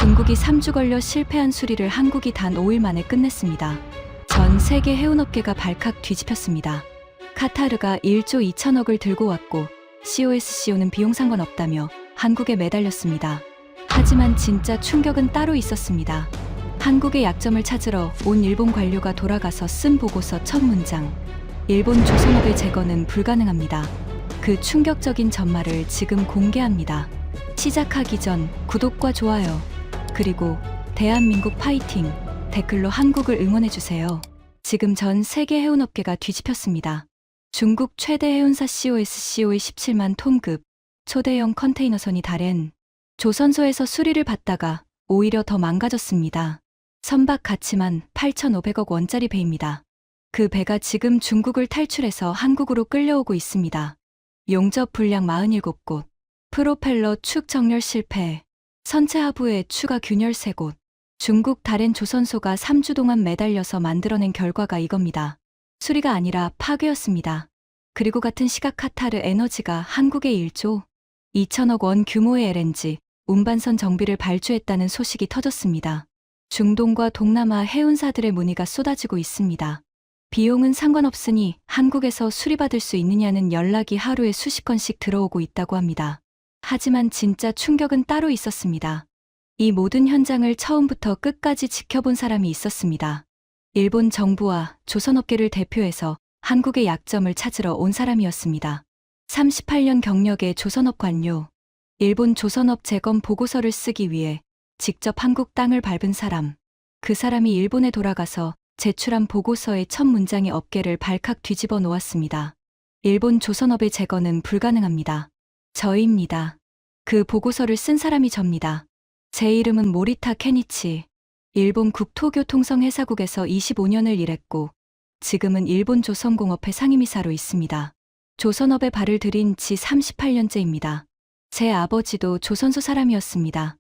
중국이 3주 걸려 실패한 수리를 한국이 단 5일 만에 끝냈습니다. 전 세계 해운업계가 발칵 뒤집혔습니다. 카타르가 1조 2천억을 들고 왔고 COSCO는 비용 상관없다며 한국에 매달렸습니다. 하지만 진짜 충격은 따로 있었습니다. 한국의 약점을 찾으러 온 일본 관료가 돌아가서 쓴 보고서 첫 문장. 일본 조선업의 재건은 불가능합니다. 그 충격적인 전말을 지금 공개합니다. 시작하기 전 구독과 좋아요, 그리고 대한민국 파이팅 댓글로 한국을 응원해주세요. 지금 전 세계 해운업계가 뒤집혔습니다. 중국 최대 해운사 COSCO의 17만 톤급 초대형 컨테이너선이 달엔 조선소에서 수리를 받다가 오히려 더 망가졌습니다. 선박 가치만 8,500억 원짜리 배입니다. 그 배가 지금 중국을 탈출해서 한국으로 끌려오고 있습니다. 용접 불량 47곳, 프로펠러 축 정렬 실패, 선체 하부에 추가 균열 3곳, 중국 달엔 조선소가 3주 동안 매달려서 만들어낸 결과가 이겁니다. 수리가 아니라 파괴였습니다. 그리고 같은 시각 카타르 에너지가 한국에 1조 2천억 원 규모의 LNG 운반선 정비를 발주했다는 소식이 터졌습니다. 중동과 동남아 해운사들의 문의가 쏟아지고 있습니다. 비용은 상관없으니 한국에서 수리받을 수 있느냐는 연락이 하루에 수십 건씩 들어오고 있다고 합니다. 하지만 진짜 충격은 따로 있었습니다. 이 모든 현장을 처음부터 끝까지 지켜본 사람이 있었습니다. 일본 정부와 조선업계를 대표해서 한국의 약점을 찾으러 온 사람이었습니다. 38년 경력의 조선업 관료, 일본 조선업 재건 보고서를 쓰기 위해 직접 한국 땅을 밟은 사람, 그 사람이 일본에 돌아가서 제출한 보고서의 첫 문장의 업계를 발칵 뒤집어 놓았습니다. 일본 조선업의 재건은 불가능합니다. 저입니다. 그 보고서를 쓴 사람이 접니다. 제 이름은 모리타 케니치. 일본 국토교통성회사국에서 25년을 일했고 지금은 일본 조선공업회 상임이사로 있습니다. 조선업에 발을 들인 지 38년째입니다. 제 아버지도 조선소 사람이었습니다.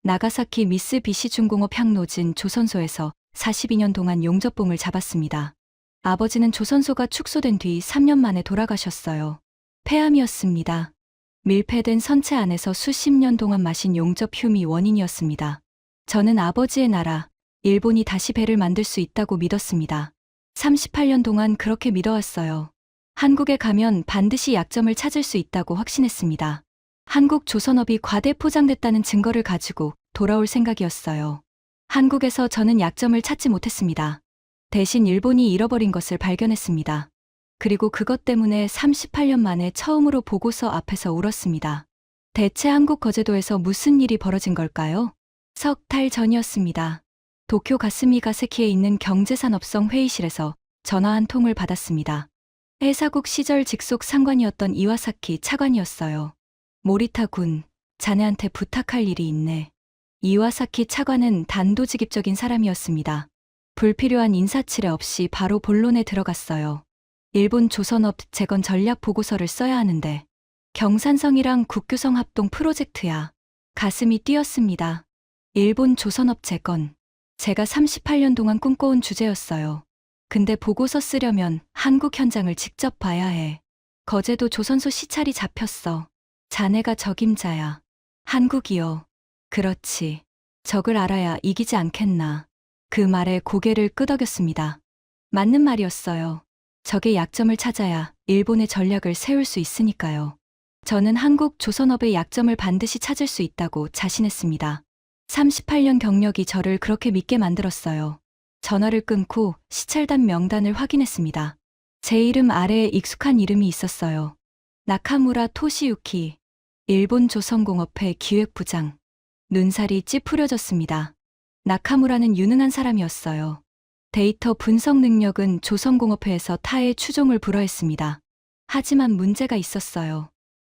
나가사키 미쓰비시 중공업 향노진 조선소에서 42년 동안 용접봉을 잡았습니다. 아버지는 조선소가 축소된 뒤 3년 만에 돌아가셨어요. 폐암이었습니다. 밀폐된 선체 안에서 수십 년 동안 마신 용접 흉이 원인이었습니다. 저는 아버지의 나라, 일본이 다시 배를 만들 수 있다고 믿었습니다. 38년 동안 그렇게 믿어왔어요. 한국에 가면 반드시 약점을 찾을 수 있다고 확신했습니다. 한국 조선업이 과대 포장됐다는 증거를 가지고 돌아올 생각이었어요. 한국에서 저는 약점을 찾지 못했습니다. 대신 일본이 잃어버린 것을 발견했습니다. 그리고 그것 때문에 38년 만에 처음으로 보고서 앞에서 울었습니다. 대체 한국 거제도에서 무슨 일이 벌어진 걸까요? 석 달 전이었습니다. 도쿄 가스미가세키에 있는 경제산업성 회의실에서 전화 한 통을 받았습니다. 회사국 시절 직속 상관이었던 이와사키 차관이었어요. 모리타 군, 자네한테 부탁할 일이 있네. 이와사키 차관은 단도직입적인 사람이었습니다. 불필요한 인사치레 없이 바로 본론에 들어갔어요. 일본 조선업 재건 전략 보고서를 써야 하는데 경산성이랑 국교성 합동 프로젝트야. 가슴이 뛰었습니다. 일본 조선업 재건. 제가 38년 동안 꿈꿔온 주제였어요. 근데 보고서 쓰려면 한국 현장을 직접 봐야 해. 거제도 조선소 시찰이 잡혔어. 자네가 적임자야. 한국이요. 그렇지. 적을 알아야 이기지 않겠나. 그 말에 고개를 끄덕였습니다. 맞는 말이었어요. 적의 약점을 찾아야 일본의 전략을 세울 수 있으니까요. 저는 한국 조선업의 약점을 반드시 찾을 수 있다고 자신했습니다. 38년 경력이 저를 그렇게 믿게 만들었어요. 전화를 끊고 시찰단 명단을 확인했습니다. 제 이름 아래에 익숙한 이름이 있었어요. 나카무라 토시유키, 일본 조선공업회 기획부장. 눈살이 찌푸려졌습니다. 나카무라는 유능한 사람이었어요. 데이터 분석 능력은 조선공업회에서 타의 추종을 불허했습니다. 하지만 문제가 있었어요.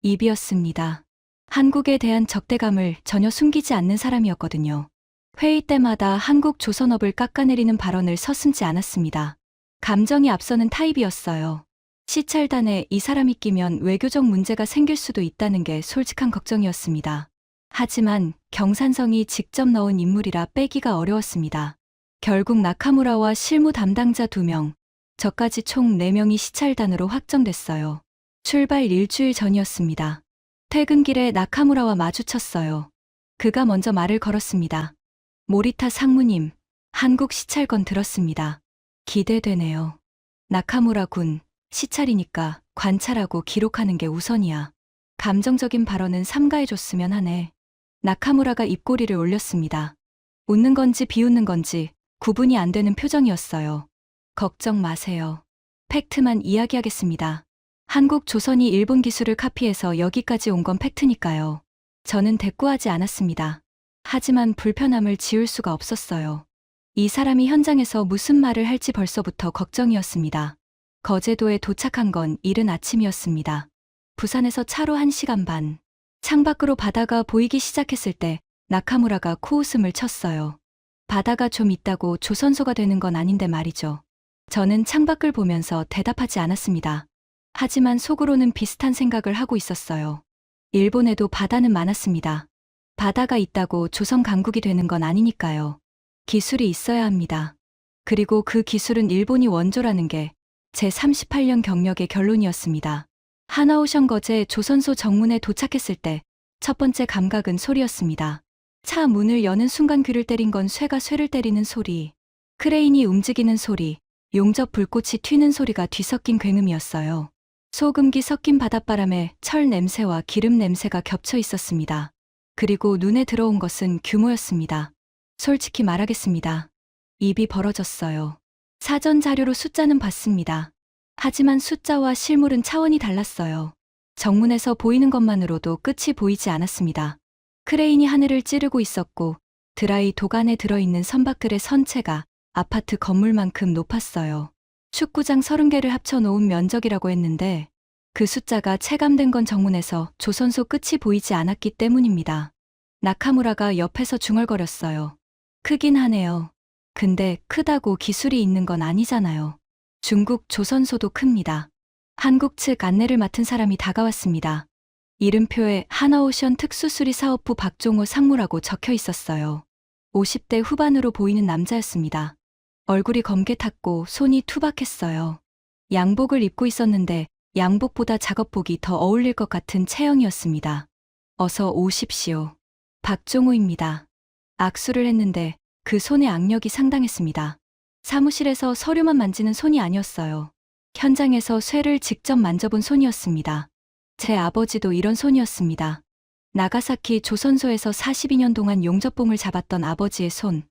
입이었습니다. 한국에 대한 적대감을 전혀 숨기지 않는 사람이었거든요. 회의 때마다 한국 조선업을 깎아내리는 발언을 서슴지 않았습니다. 감정이 앞서는 타입이었어요. 시찰단에 이 사람이 끼면 외교적 문제가 생길 수도 있다는 게 솔직한 걱정이었습니다. 하지만 경산성이 직접 넣은 인물이라 빼기가 어려웠습니다. 결국 나카무라와 실무 담당자 2명, 저까지 총 4명이 시찰단으로 확정됐어요. 출발 일주일 전이었습니다. 퇴근길에 나카무라와 마주쳤어요. 그가 먼저 말을 걸었습니다. 모리타 상무님, 한국 시찰건 들었습니다. 기대되네요. 나카무라 군, 시찰이니까 관찰하고 기록하는 게 우선이야. 감정적인 발언은 삼가해줬으면 하네. 나카무라가 입꼬리를 올렸습니다. 웃는 건지 비웃는 건지 구분이 안 되는 표정이었어요. 걱정 마세요. 팩트만 이야기하겠습니다. 한국 조선이 일본 기술을 카피해서 여기까지 온 건 팩트니까요. 저는 대꾸하지 않았습니다. 하지만 불편함을 지울 수가 없었어요. 이 사람이 현장에서 무슨 말을 할지 벌써부터 걱정이었습니다. 거제도에 도착한 건 이른 아침이었습니다. 부산에서 차로 1시간 반. 창밖으로 바다가 보이기 시작했을 때 나카무라가 코웃음을 쳤어요. 바다가 좀 있다고 조선소가 되는 건 아닌데 말이죠. 저는 창밖을 보면서 대답하지 않았습니다. 하지만 속으로는 비슷한 생각을 하고 있었어요. 일본에도 바다는 많았습니다. 바다가 있다고 조선 강국이 되는 건 아니니까요. 기술이 있어야 합니다. 그리고 그 기술은 일본이 원조라는 게 제 38년 경력의 결론이었습니다. 하나오션 거제 조선소 정문에 도착했을 때 첫 번째 감각은 소리였습니다. 차 문을 여는 순간 귀를 때린 건 쇠가 쇠를 때리는 소리, 크레인이 움직이는 소리, 용접 불꽃이 튀는 소리가 뒤섞인 굉음이었어요. 소금기 섞인 바닷바람에 철 냄새와 기름 냄새가 겹쳐 있었습니다. 그리고 눈에 들어온 것은 규모였습니다. 솔직히 말하겠습니다. 입이 벌어졌어요. 사전 자료로 숫자는 봤습니다. 하지만 숫자와 실물은 차원이 달랐어요. 정문에서 보이는 것만으로도 끝이 보이지 않았습니다. 크레인이 하늘을 찌르고 있었고 드라이 도간에 들어있는 선박들의 선체가 아파트 건물만큼 높았어요. 축구장 30개를 합쳐놓은 면적이라고 했는데 그 숫자가 체감된 건 정문에서 조선소 끝이 보이지 않았기 때문입니다. 나카무라가 옆에서 중얼거렸어요. 크긴 하네요. 근데 크다고 기술이 있는 건 아니잖아요. 중국 조선소도 큽니다. 한국 측 안내를 맡은 사람이 다가왔습니다. 이름표에 하나오션 특수수리사업부 박종호 상무라고 적혀 있었어요. 50대 후반으로 보이는 남자였습니다. 얼굴이 검게 탔고 손이 투박했어요. 양복을 입고 있었는데 양복보다 작업복이 더 어울릴 것 같은 체형이었습니다. 어서 오십시오. 박종호입니다. 악수를 했는데 그 손의 악력이 상당했습니다. 사무실에서 서류만 만지는 손이 아니었어요. 현장에서 쇠를 직접 만져본 손이었습니다. 제 아버지도 이런 손이었습니다. 나가사키 조선소에서 42년 동안 용접봉을 잡았던 아버지의 손.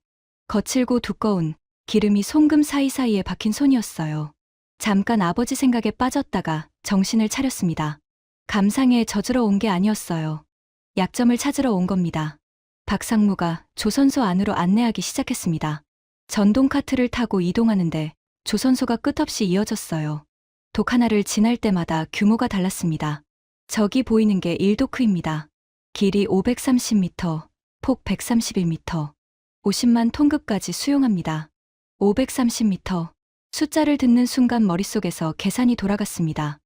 거칠고 두꺼운 기름이 송금 사이사이에 박힌 손이었어요. 잠깐 아버지 생각에 빠졌다가 정신을 차렸습니다. 감상에 젖으러 온 게 아니었어요. 약점을 찾으러 온 겁니다. 박상무가 조선소 안으로 안내하기 시작했습니다. 전동 카트를 타고 이동하는데 조선소가 끝없이 이어졌어요. 독 하나를 지날 때마다 규모가 달랐습니다. 저기 보이는 게 일도크입니다. 길이 530m, 폭 131m, 50만 톤급까지 수용합니다. 530m. 숫자를 듣는 순간 머릿속에서 계산이 돌아갔습니다.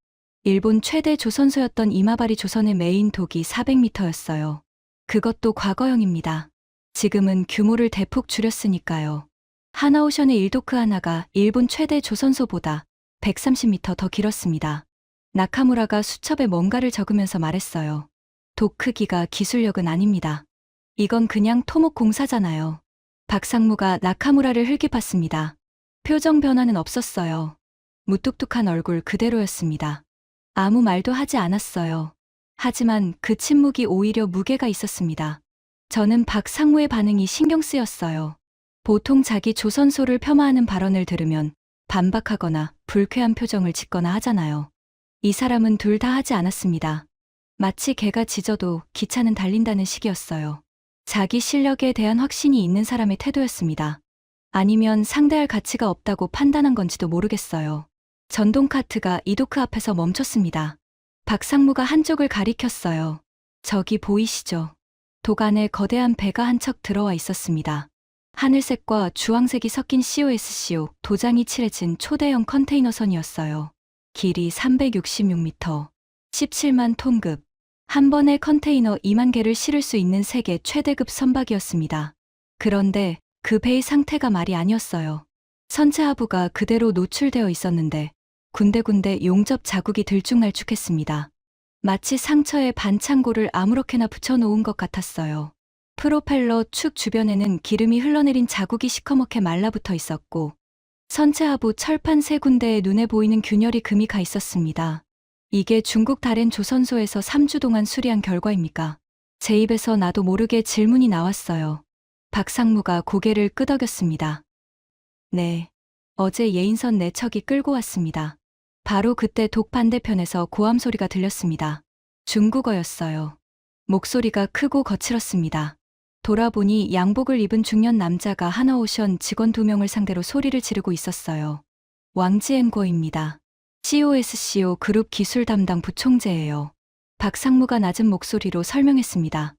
일본 최대 조선소였던 이마바리 조선의 메인 독이 400m였어요. 그것도 과거형입니다. 지금은 규모를 대폭 줄였으니까요. 하나오션의 일도크 하나가 일본 최대 조선소보다 130m 더 길었습니다. 나카무라가 수첩에 뭔가를 적으면서 말했어요. 독 크기가 기술력은 아닙니다. 이건 그냥 토목 공사잖아요. 박상무가 나카무라를 흘기봤습니다. 표정 변화는 없었어요. 무뚝뚝한 얼굴 그대로였습니다. 아무 말도 하지 않았어요. 하지만 그 침묵이 오히려 무게가 있었습니다. 저는 박상무의 반응이 신경 쓰였어요. 보통 자기 조선소를 폄하하는 발언을 들으면 반박하거나 불쾌한 표정을 짓거나 하잖아요. 이 사람은 둘 다 하지 않았습니다. 마치 개가 짖어도 기차는 달린다는 식이었어요. 자기 실력에 대한 확신이 있는 사람의 태도였습니다. 아니면 상대할 가치가 없다고 판단한 건지도 모르겠어요. 전동카트가 이도크 앞에서 멈췄습니다. 박상무가 한쪽을 가리켰어요. 저기 보이시죠? 독 안에 거대한 배가 한 척 들어와 있었습니다. 하늘색과 주황색이 섞인 COSCO 도장이 칠해진 초대형 컨테이너선이었어요. 길이 366m, 17만 톤급. 한 번에 컨테이너 2만 개를 실을 수 있는 세계 최대급 선박이었습니다. 그런데 그 배의 상태가 말이 아니었어요. 선체 하부가 그대로 노출되어 있었는데 군데군데 용접 자국이 들쭉날쭉했습니다. 마치 상처에 반창고를 아무렇게나 붙여놓은 것 같았어요. 프로펠러 축 주변에는 기름이 흘러내린 자국이 시커멓게 말라붙어 있었고 선체 하부 철판 세 군데에 눈에 보이는 균열이 금이 가 있었습니다. 이게 중국 다롄 조선소에서 3주 동안 수리한 결과입니까? 제 입에서 나도 모르게 질문이 나왔어요. 박상무가 고개를 끄덕였습니다. 네. 어제 예인선 네 척이 끌고 왔습니다. 바로 그때 독 반대편에서 고함 소리가 들렸습니다. 중국어였어요. 목소리가 크고 거칠었습니다. 돌아보니 양복을 입은 중년 남자가 하나오션 직원 2명을 상대로 소리를 지르고 있었어요. 왕지엔고입니다. COSCO 그룹 기술 담당 부총재예요. 박상무가 낮은 목소리로 설명했습니다.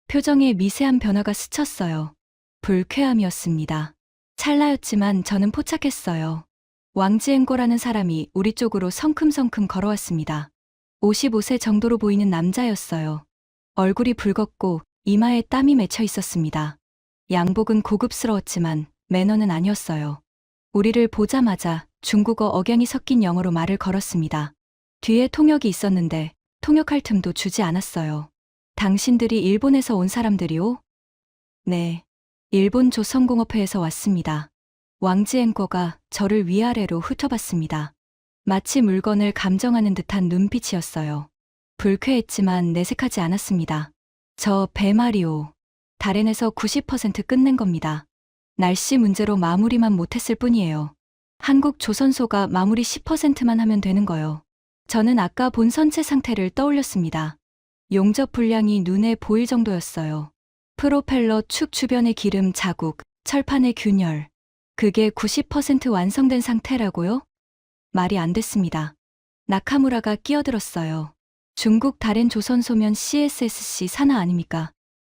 표정에 미세한 변화가 스쳤어요. 불쾌함이었습니다. 찰나였지만 저는 포착했어요. 왕지엔고라는 사람이 우리 쪽으로 성큼성큼 걸어왔습니다. 55세 정도로 보이는 남자였어요. 얼굴이 붉었고 이마에 땀이 맺혀 있었습니다. 양복은 고급스러웠지만 매너는 아니었어요. 우리를 보자마자 중국어 억양이 섞인 영어로 말을 걸었습니다. 뒤에 통역이 있었는데 통역할 틈도 주지 않았어요. 당신들이 일본에서 온 사람들이오? 네. 일본 조선공업회에서 왔습니다. 왕지엔거가 저를 위아래로 훑어봤습니다. 마치 물건을 감정하는 듯한 눈빛이었어요. 불쾌했지만 내색하지 않았습니다. 저 배 말이오. 다롄에서 90% 끝낸 겁니다. 날씨 문제로 마무리만 못했을 뿐이에요. 한국 조선소가 마무리 10%만 하면 되는 거요. 저는 아까 본 선체 상태를 떠올렸습니다. 용접 분량이 눈에 보일 정도였어요. 프로펠러 축 주변의 기름 자국, 철판의 균열. 그게 90% 완성된 상태라고요? 말이 안 됐습니다. 나카무라가 끼어들었어요. 중국 다롄 조선소면 CSSC 산하 아닙니까?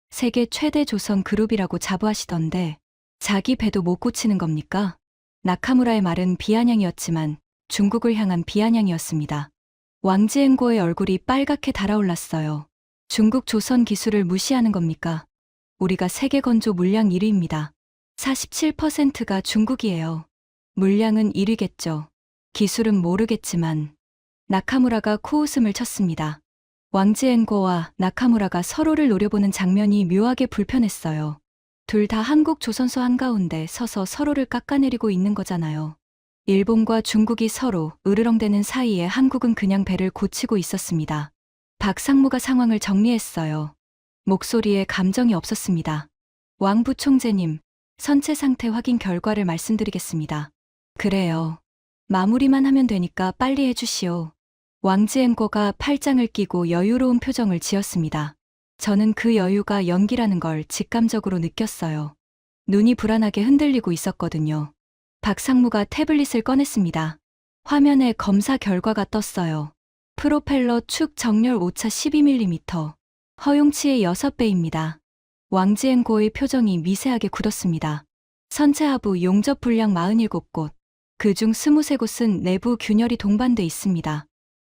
세계 최대 조선 그룹이라고 자부하시던데 자기 배도 못 고치는 겁니까? 나카무라의 말은 비아냥이었지만 중국을 향한 비아냥이었습니다. 왕지엔고의 얼굴이 빨갛게 달아올랐어요. 중국 조선 기술을 무시하는 겁니까? 우리가 세계 건조 물량 1위입니다. 47%가 중국이에요. 물량은 1위겠죠. 기술은 모르겠지만 나카무라가 코웃음을 쳤습니다. 왕지엔고와 나카무라가 서로를 노려보는 장면이 묘하게 불편했어요. 둘 다 한국 조선소 한가운데 서서 서로를 깎아내리고 있는 거잖아요. 일본과 중국이 서로 으르렁대는 사이에 한국은 그냥 배를 고치고 있었습니다. 박상무가 상황을 정리했어요. 목소리에 감정이 없었습니다. 왕 부총재님, 선체 상태 확인 결과를 말씀드리겠습니다. 그래요. 마무리만 하면 되니까 빨리 해주시오. 왕지엔고가 팔짱을 끼고 여유로운 표정을 지었습니다. 저는 그 여유가 연기라는 걸 직감적으로 느꼈어요. 눈이 불안하게 흔들리고 있었거든요. 박상무가 태블릿을 꺼냈습니다. 화면에 검사 결과가 떴어요. 프로펠러 축 정렬 오차 12mm, 허용치의 6배입니다. 왕지엔고의 표정이 미세하게 굳었습니다. 선체 하부 용접 분량 47곳, 그중 23곳은 내부 균열이 동반돼 있습니다.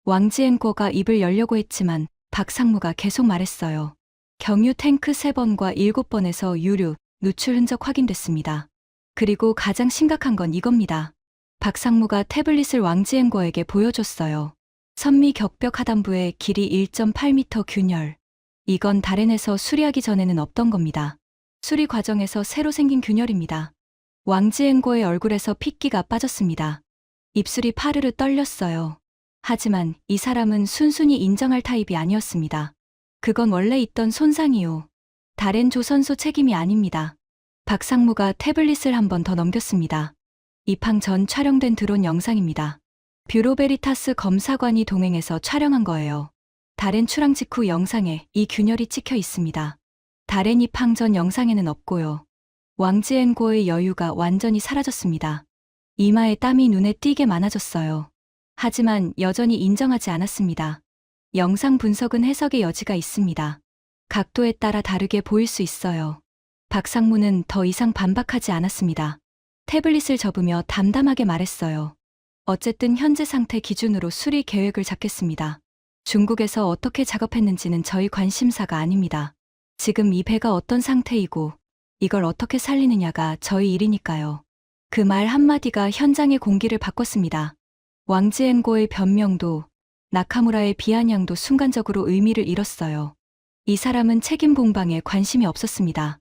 왕지엔고가 입을 열려고 했지만 박상무가 계속 말했어요. 경유 탱크 3번과 7번에서 유류, 누출 흔적 확인됐습니다. 그리고 가장 심각한 건 이겁니다. 박상무가 태블릿을 왕지엔고에게 보여줬어요. 선미 격벽 하단부에 길이 1.8m 균열. 이건 다롄에서 수리하기 전에는 없던 겁니다. 수리 과정에서 새로 생긴 균열입니다. 왕지엔고의 얼굴에서 핏기가 빠졌습니다. 입술이 파르르 떨렸어요. 하지만 이 사람은 순순히 인정할 타입이 아니었습니다. 그건 원래 있던 손상이요. 다롄 조선소 책임이 아닙니다. 박상무가 태블릿을 한 번 더 넘겼습니다. 입항 전 촬영된 드론 영상입니다. 뷰로베리타스 검사관이 동행해서 촬영한 거예요. 다롄 출항 직후 영상에 이 균열이 찍혀 있습니다. 다롄 입항 전 영상에는 없고요. 왕지엔고의 여유가 완전히 사라졌습니다. 이마에 땀이 눈에 띄게 많아졌어요. 하지만 여전히 인정하지 않았습니다. 영상 분석은 해석의 여지가 있습니다. 각도에 따라 다르게 보일 수 있어요. 박상무는 더 이상 반박하지 않았습니다. 태블릿을 접으며 담담하게 말했어요. 어쨌든 현재 상태 기준으로 수리 계획을 잡겠습니다. 중국에서 어떻게 작업했는지는 저희 관심사가 아닙니다. 지금 이 배가 어떤 상태이고 이걸 어떻게 살리느냐가 저희 일이니까요. 그 말 한마디가 현장의 공기를 바꿨습니다. 왕지엔고의 변명도 나카무라의 비아냥도 순간적으로 의미를 잃었어요. 이 사람은 책임 공방에 관심이 없었습니다.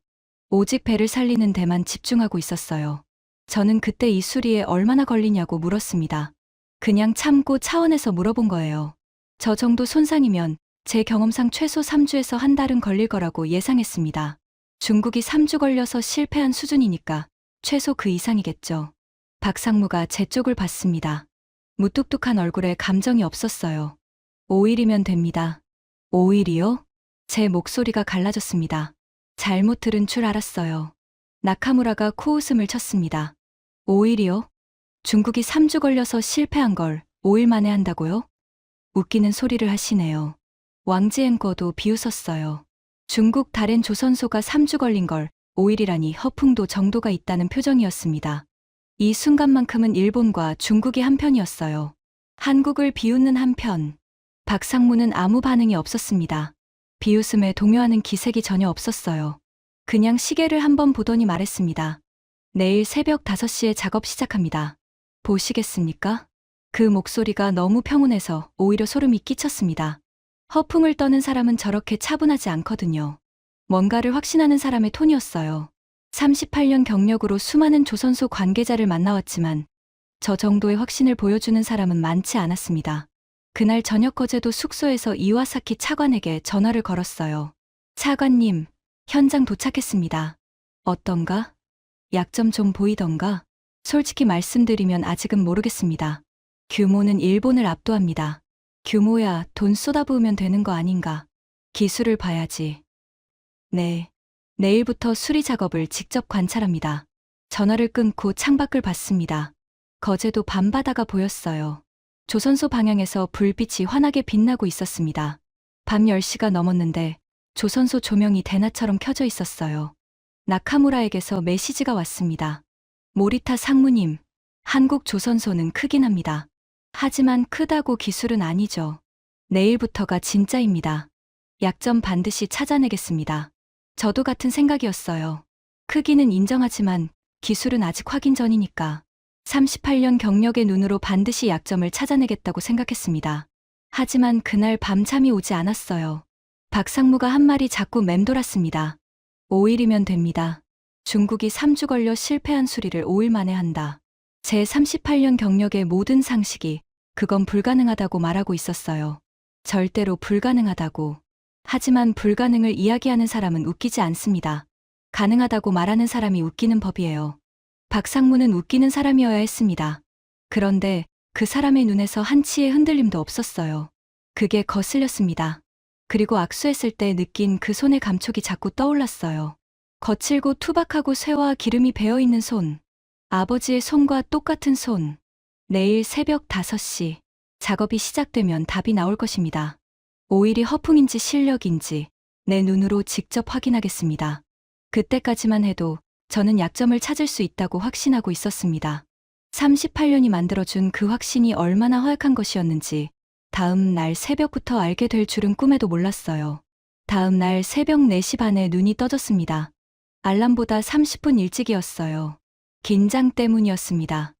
오직 배를 살리는 데만 집중하고 있었어요. 저는 그때 이 수리에 얼마나 걸리냐고 물었습니다. 그냥 참고 차원에서 물어본 거예요. 저 정도 손상이면 제 경험상 최소 3주에서 한 달은 걸릴 거라고 예상했습니다. 중국이 3주 걸려서 실패한 수준이니까 최소 그 이상이겠죠. 박상무가 제 쪽을 봤습니다. 무뚝뚝한 얼굴에 감정이 없었어요. 5일이면 됩니다. 5일이요? 제 목소리가 갈라졌습니다. 잘못 들은 줄 알았어요. 나카무라가 코웃음을 쳤습니다. 5일이요? 중국이 3주 걸려서 실패한 걸 5일 만에 한다고요? 웃기는 소리를 하시네요. 왕지앵거도 비웃었어요. 중국 다른 조선소가 3주 걸린 걸 5일이라니 허풍도 정도가 있다는 표정이었습니다. 이 순간만큼은 일본과 중국이 한편이었어요. 한국을 비웃는 한편. 박상무는 아무 반응이 없었습니다. 비웃음에 동요하는 기색이 전혀 없었어요. 그냥 시계를 한번 보더니 말했습니다. 내일 새벽 5시에 작업 시작합니다. 보시겠습니까? 그 목소리가 너무 평온해서 오히려 소름이 끼쳤습니다. 허풍을 떠는 사람은 저렇게 차분하지 않거든요. 뭔가를 확신하는 사람의 톤이었어요. 38년 경력으로 수많은 조선소 관계자를 만나왔지만 저 정도의 확신을 보여주는 사람은 많지 않았습니다. 그날 저녁 거제도 숙소에서 이와사키 차관에게 전화를 걸었어요. 차관님, 현장 도착했습니다. 어떤가? 약점 좀 보이던가? 솔직히 말씀드리면 아직은 모르겠습니다. 규모는 일본을 압도합니다. 규모야 돈 쏟아부으면 되는 거 아닌가? 기술을 봐야지. 네. 내일부터 수리 작업을 직접 관찰합니다. 전화를 끊고 창밖을 봤습니다. 거제도 밤바다가 보였어요. 조선소 방향에서 불빛이 환하게 빛나고 있었습니다. 밤 10시가 넘었는데 조선소 조명이 대낮처럼 켜져 있었어요. 나카무라에게서 메시지가 왔습니다. 모리타 상무님, 한국 조선소는 크긴 합니다. 하지만 크다고 기술은 아니죠. 내일부터가 진짜입니다. 약점 반드시 찾아내겠습니다. 저도 같은 생각이었어요. 크기는 인정하지만 기술은 아직 확인 전이니까 38년 경력의 눈으로 반드시 약점을 찾아내겠다고 생각했습니다. 하지만 그날 밤잠이 오지 않았어요. 박상무가 한 말이 자꾸 맴돌았습니다. 5일이면 됩니다. 중국이 3주 걸려 실패한 수리를 5일 만에 한다. 제 38년 경력의 모든 상식이 그건 불가능하다고 말하고 있었어요. 절대로 불가능하다고. 하지만 불가능을 이야기하는 사람은 웃기지 않습니다. 가능하다고 말하는 사람이 웃기는 법이에요. 박상무는 웃기는 사람이어야 했습니다. 그런데 그 사람의 눈에서 한치의 흔들림도 없었어요. 그게 거슬렸습니다. 그리고 악수했을 때 느낀 그 손의 감촉이 자꾸 떠올랐어요. 거칠고 투박하고 쇠와 기름이 배어있는 손. 아버지의 손과 똑같은 손. 내일 새벽 5시. 작업이 시작되면 답이 나올 것입니다. 5일이 허풍인지 실력인지 내 눈으로 직접 확인하겠습니다. 그때까지만 해도 저는 약점을 찾을 수 있다고 확신하고 있었습니다. 38년이 만들어준 그 확신이 얼마나 허약한 것이었는지 다음 날 새벽부터 알게 될 줄은 꿈에도 몰랐어요. 다음 날 새벽 4시 반에 눈이 떠졌습니다. 알람보다 30분 일찍이었어요. 긴장 때문이었습니다.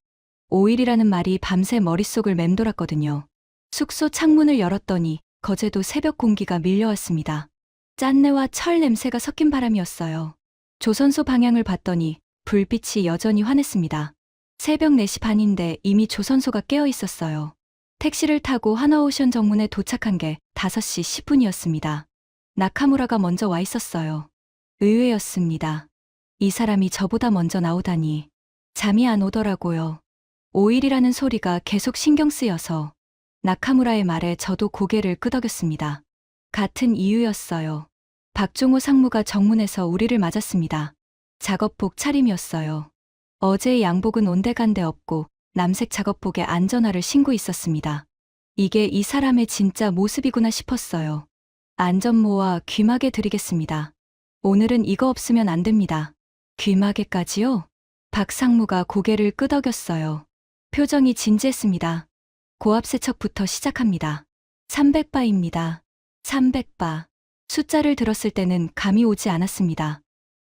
5일이라는 말이 밤새 머릿속을 맴돌았거든요. 숙소 창문을 열었더니 거제도 새벽 공기가 밀려왔습니다. 짠내와 철 냄새가 섞인 바람이었어요. 조선소 방향을 봤더니 불빛이 여전히 환했습니다. 새벽 4시 반인데 이미 조선소가 깨어 있었어요. 택시를 타고 하나오션 정문에 도착한 게 5시 10분이었습니다. 나카무라가 먼저 와 있었어요. 의외였습니다. 이 사람이 저보다 먼저 나오다니. 잠이 안 오더라고요. 5일이라는 소리가 계속 신경 쓰여서 나카무라의 말에 저도 고개를 끄덕였습니다. 같은 이유였어요. 박종호 상무가 정문에서 우리를 맞았습니다. 작업복 차림이었어요. 어제의 양복은 온데간데 없고 남색 작업복에 안전화를 신고 있었습니다. 이게 이 사람의 진짜 모습이구나 싶었어요. 안전모와 귀마개 드리겠습니다. 오늘은 이거 없으면 안 됩니다. 귀마개까지요? 박상무가 고개를 끄덕였어요. 표정이 진지했습니다. 고압세척부터 시작합니다. 300바입니다. 300바. 숫자를 들었을 때는 감이 오지 않았습니다.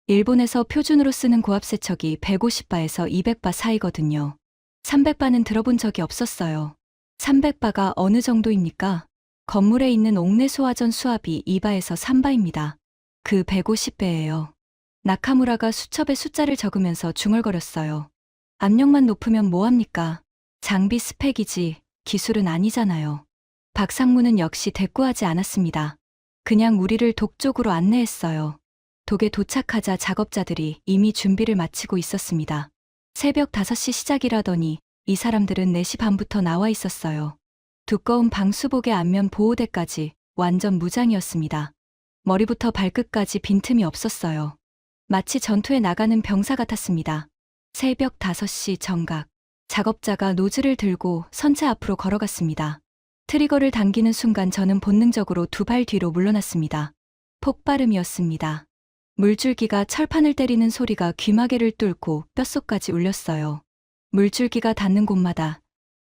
일본에서 표준으로 쓰는 고압세척이 150바에서 200바 사이거든요. 300바는 들어본 적이 없었어요. 300바가 어느 정도입니까? 건물에 있는 옥내 소화전 수압이 2바에서 3바입니다. 그 150배예요. 나카무라가 수첩에 숫자를 적으면서 중얼거렸어요. 압력만 높으면 뭐합니까? 장비 스펙이지 기술은 아니잖아요. 박상무는 역시 대꾸하지 않았습니다. 그냥 우리를 독 쪽으로 안내했어요. 독에 도착하자 작업자들이 이미 준비를 마치고 있었습니다. 새벽 5시 시작이라더니 이 사람들은 4시 반부터 나와 있었어요. 두꺼운 방수복에 안면 보호대까지 완전 무장이었습니다. 머리부터 발끝까지 빈틈이 없었어요. 마치 전투에 나가는 병사 같았습니다. 새벽 5시 정각. 작업자가 노즐을 들고 선체 앞으로 걸어갔습니다. 트리거를 당기는 순간 저는 본능적으로 2발 뒤로 물러났습니다. 폭발음이었습니다. 물줄기가 철판을 때리는 소리가 귀마개를 뚫고 뼛속까지 울렸어요. 물줄기가 닿는 곳마다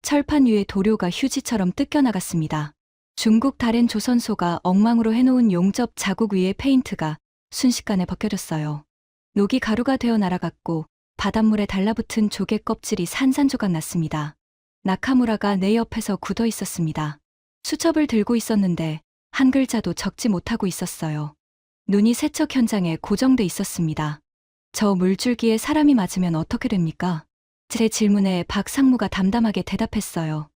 철판 위에 도료가 휴지처럼 뜯겨나갔습니다. 중국 다롄 조선소가 엉망으로 해놓은 용접 자국 위에 페인트가 순식간에 벗겨졌어요. 녹이 가루가 되어 날아갔고 바닷물에 달라붙은 조개 껍질이 산산조각 났습니다. 나카무라가 내 옆에서 굳어 있었습니다. 수첩을 들고 있었는데 한 글자도 적지 못하고 있었어요. 눈이 세척 현장에 고정돼 있었습니다. 저 물줄기에 사람이 맞으면 어떻게 됩니까? 제 질문에 박상무가 담담하게 대답했어요.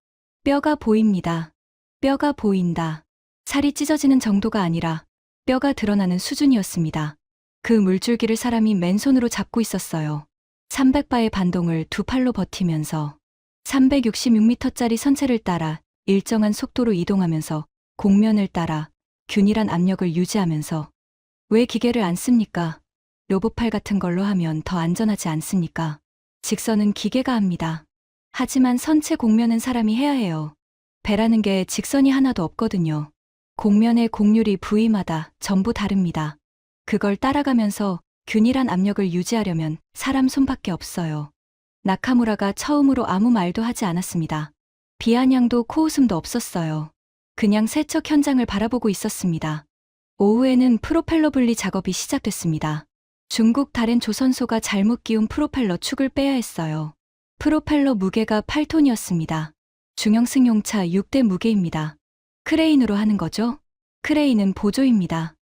뼈가 보입니다. 뼈가 보인다. 살이 찢어지는 정도가 아니라 뼈가 드러나는 수준이었습니다. 그 물줄기를 사람이 맨손으로 잡고 있었어요. 300바의 반동을 2팔로 버티면서 366m짜리 선체를 따라 일정한 속도로 이동하면서 곡면을 따라 균일한 압력을 유지하면서 왜 기계를 안 씁니까? 로봇팔 같은 걸로 하면 더 안전하지 않습니까? 직선은 기계가 합니다. 하지만 선체 곡면은 사람이 해야 해요. 배라는 게 직선이 하나도 없거든요. 곡면의 곡률이 부위마다 전부 다릅니다. 그걸 따라가면서 균일한 압력을 유지하려면 사람 손밖에 없어요. 나카무라가 처음으로 아무 말도 하지 않았습니다. 비아냥도 코웃음도 없었어요. 그냥 세척 현장을 바라보고 있었습니다. 오후에는 프로펠러 분리 작업이 시작됐습니다. 중국 다롄 조선소가 잘못 끼운 프로펠러 축을 빼야 했어요. 프로펠러 무게가 8톤이었습니다. 중형승용차 6대 무게입니다. 크레인으로 하는 거죠? 크레인은 보조입니다.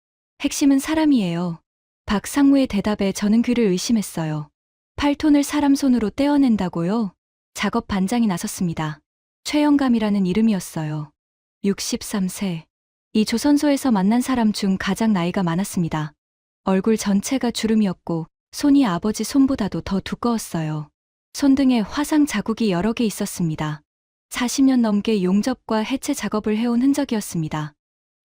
핵심은 사람이에요. 박상무의 대답에 저는 귀를 의심했어요. 8톤을 사람 손으로 떼어낸다고요? 작업 반장이 나섰습니다. 최영감이라는 이름이었어요. 63세. 이 조선소에서 만난 사람 중 가장 나이가 많았습니다. 얼굴 전체가 주름이었고 손이 아버지 손보다도 더 두꺼웠어요. 손등에 화상 자국이 여러 개 있었습니다. 40년 넘게 용접과 해체 작업을 해온 흔적이었습니다.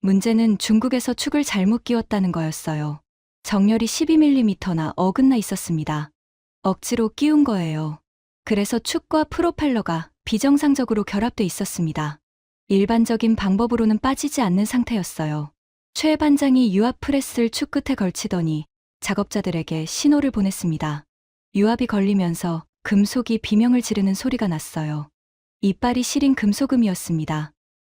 문제는 중국에서 축을 잘못 끼웠다는 거였어요. 정렬이 12mm나 어긋나 있었습니다. 억지로 끼운 거예요. 그래서 축과 프로펠러가 비정상적으로 결합돼 있었습니다. 일반적인 방법으로는 빠지지 않는 상태였어요. 최 반장이 유압 프레스를 축 끝에 걸치더니 작업자들에게 신호를 보냈습니다. 유압이 걸리면서 금속이 비명을 지르는 소리가 났어요. 이빨이 시린 금속음이었습니다.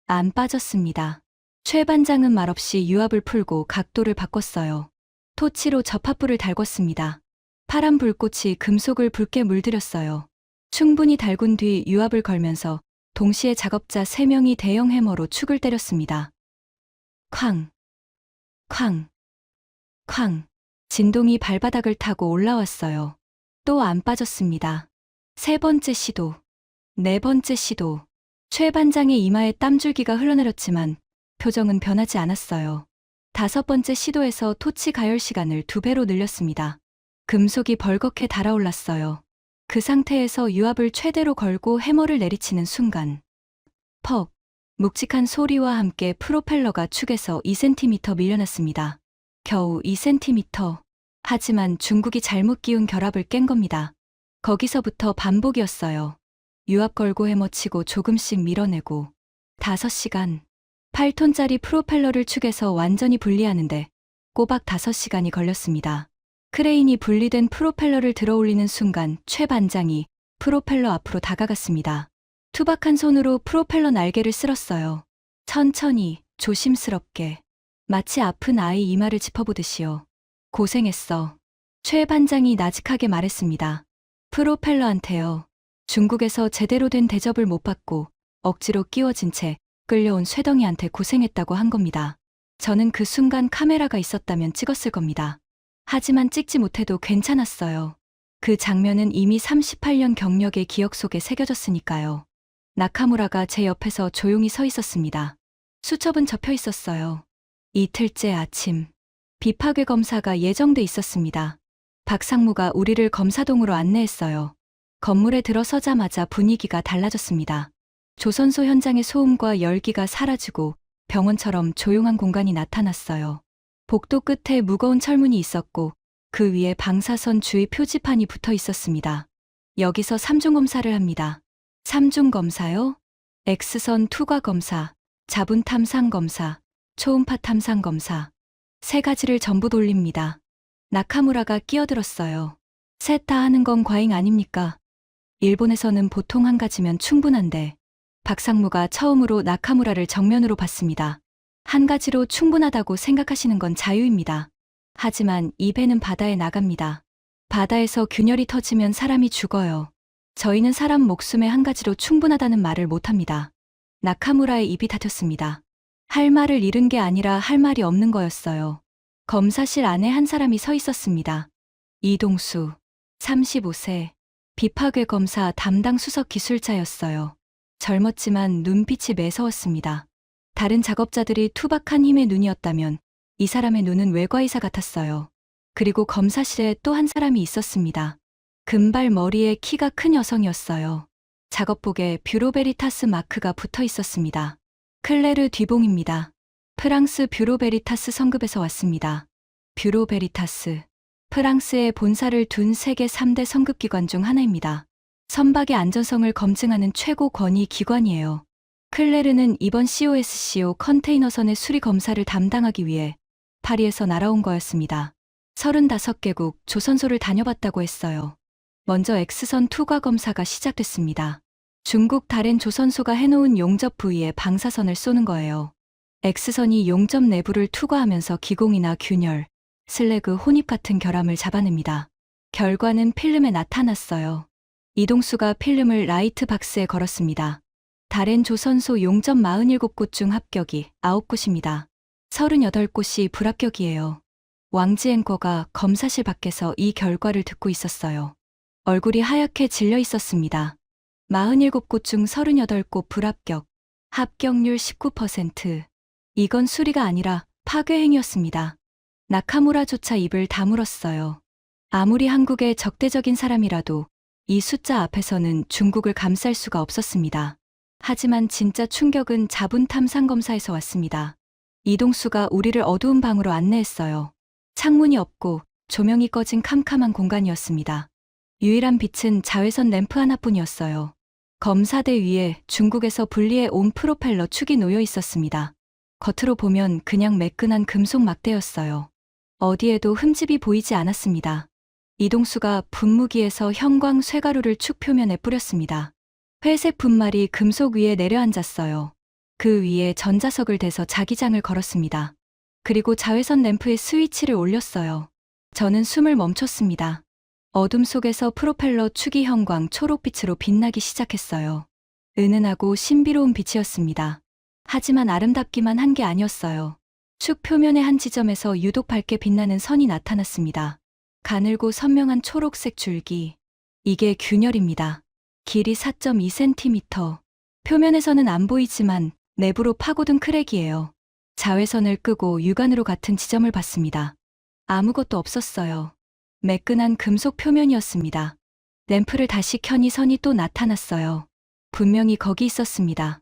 안 빠졌습니다. 최 반장은 말없이 유압을 풀고 각도를 바꿨어요. 토치로 접합부를 달궜습니다. 파란 불꽃이 금속을 붉게 물들였어요. 충분히 달군 뒤 유압을 걸면서 동시에 작업자 3명이 대형 해머로 축을 때렸습니다. 쾅, 쾅, 쾅. 진동이 발바닥을 타고 올라왔어요. 또 안 빠졌습니다. 3번째 시도, 4번째 시도. 최 반장의 이마에 땀줄기가 흘러내렸지만 표정은 변하지 않았어요. 5번째 시도에서 토치 가열 시간을 2배로 늘렸습니다. 금속이 벌겋게 달아올랐어요. 그 상태에서 유압을 최대로 걸고 해머를 내리치는 순간 퍽! 묵직한 소리와 함께 프로펠러가 축에서 2cm 밀려났습니다. 겨우 2cm. 하지만 중국이 잘못 끼운 결합을 깬 겁니다. 거기서부터 반복이었어요. 유압 걸고 해머치고 조금씩 밀어내고 5시간. 8톤짜리 프로펠러를 축에서 완전히 분리하는데 꼬박 5시간이 걸렸습니다. 크레인이 분리된 프로펠러를 들어올리는 순간 최 반장이 프로펠러 앞으로 다가갔습니다. 투박한 손으로 프로펠러 날개를 쓸었어요. 천천히, 조심스럽게. 마치 아픈 아이 이마를 짚어보듯이요. 고생했어. 최 반장이 나직하게 말했습니다. 프로펠러한테요. 중국에서 제대로 된 대접을 못 받고 억지로 끼워진 채 끌려온 쇠덩이한테 고생했다고 한 겁니다. 저는 그 순간 카메라가 있었다면 찍었을 겁니다. 하지만 찍지 못해도 괜찮았어요. 그 장면은 이미 38년 경력의 기억 속에 새겨졌으니까요. 나카무라가 제 옆에서 조용히 서 있었습니다. 수첩은 접혀 있었어요. 이틀째 아침, 비파괴 검사가 예정돼 있었습니다. 박상무가 우리를 검사동으로 안내했어요. 건물에 들어서자마자 분위기가 달라졌습니다. 조선소 현장의 소음과 열기가 사라지고 병원처럼 조용한 공간이 나타났어요. 복도 끝에 무거운 철문이 있었고 그 위에 방사선 주의 표지판이 붙어 있었습니다. 여기서 3중 검사를 합니다. 3중 검사요? X선 투과 검사, 자분 탐상 검사, 초음파 탐상 검사. 세 가지를 전부 돌립니다. 나카무라가 끼어들었어요. 셋 다 하는 건 과잉 아닙니까? 일본에서는 보통 한 가지면 충분한데. 박상무가 처음으로 나카무라를 정면으로 봤습니다. 한 가지로 충분하다고 생각하시는 건 자유입니다. 하지만 이 배는 바다에 나갑니다. 바다에서 균열이 터지면 사람이 죽어요. 저희는 사람 목숨에 한 가지로 충분하다는 말을 못합니다. 나카무라의 입이 닫혔습니다. 할 말을 잃은 게 아니라 할 말이 없는 거였어요. 검사실 안에 한 사람이 서 있었습니다. 이동수, 35세, 비파괴 검사 담당 수석 기술자였어요. 젊었지만 눈빛이 매서웠습니다. 다른 작업자들이 투박한 힘의 눈이었다면 이 사람의 눈은 외과의사 같았어요. 그리고 검사실에 또 한 사람이 있었습니다. 금발 머리에 키가 큰 여성이었어요. 작업복에 뷰로베리타스 마크가 붙어 있었습니다. 클레르 뒤봉입니다. 프랑스 뷰로베리타스 성급에서 왔습니다. 뷰로베리타스, 프랑스에 본사를 둔 세계 3대 성급기관 중 하나입니다. 선박의 안전성을 검증하는 최고 권위 기관이에요. 클레르는 이번 COSCO 컨테이너선의 수리 검사를 담당하기 위해 파리에서 날아온 거였습니다. 35개국 조선소를 다녀봤다고 했어요. 먼저 X선 투과 검사가 시작됐습니다. 중국 다른 조선소가 해놓은 용접 부위에 방사선을 쏘는 거예요. X선이 용접 내부를 투과하면서 기공이나 균열, 슬래그 혼입 같은 결함을 잡아냅니다. 결과는 필름에 나타났어요. 이동수가 필름을 라이트 박스에 걸었습니다. 다른 조선소 용접 47곳 중 합격이 9곳입니다. 38곳이 불합격이에요. 왕지 앵커가 검사실 밖에서 이 결과를 듣고 있었어요. 얼굴이 하얗게 질려 있었습니다. 47곳 중 38곳 불합격, 합격률 19%. 이건 수리가 아니라 파괴행위였습니다. 나카무라조차 입을 다물었어요. 아무리 한국의 적대적인 사람이라도 이 숫자 앞에서는 중국을 감쌀 수가 없었습니다. 하지만 진짜 충격은 자분 탐상 검사에서 왔습니다. 이동수가 우리를 어두운 방으로 안내했어요. 창문이 없고 조명이 꺼진 캄캄한 공간이었습니다. 유일한 빛은 자외선 램프 하나뿐이었어요. 검사대 위에 중국에서 분리해 온 프로펠러 축이 놓여 있었습니다. 겉으로 보면 그냥 매끈한 금속 막대였어요. 어디에도 흠집이 보이지 않았습니다. 이동수가 분무기에서 형광 쇠가루를 축 표면에 뿌렸습니다. 회색 분말이 금속 위에 내려앉았어요. 그 위에 전자석을 대서 자기장을 걸었습니다. 그리고 자외선 램프의 스위치를 올렸어요. 저는 숨을 멈췄습니다. 어둠 속에서 프로펠러 축이 형광 초록빛으로 빛나기 시작했어요. 은은하고 신비로운 빛이었습니다. 하지만 아름답기만 한 게 아니었어요. 축 표면의 한 지점에서 유독 밝게 빛나는 선이 나타났습니다. 가늘고 선명한 초록색 줄기. 이게 균열입니다. 길이 4.2cm. 표면에서는 안 보이지만 내부로 파고든 크랙이에요. 자외선을 끄고 육안으로 같은 지점을 봤습니다. 아무것도 없었어요. 매끈한 금속 표면이었습니다. 램프를 다시 켜니 선이 또 나타났어요. 분명히 거기 있었습니다.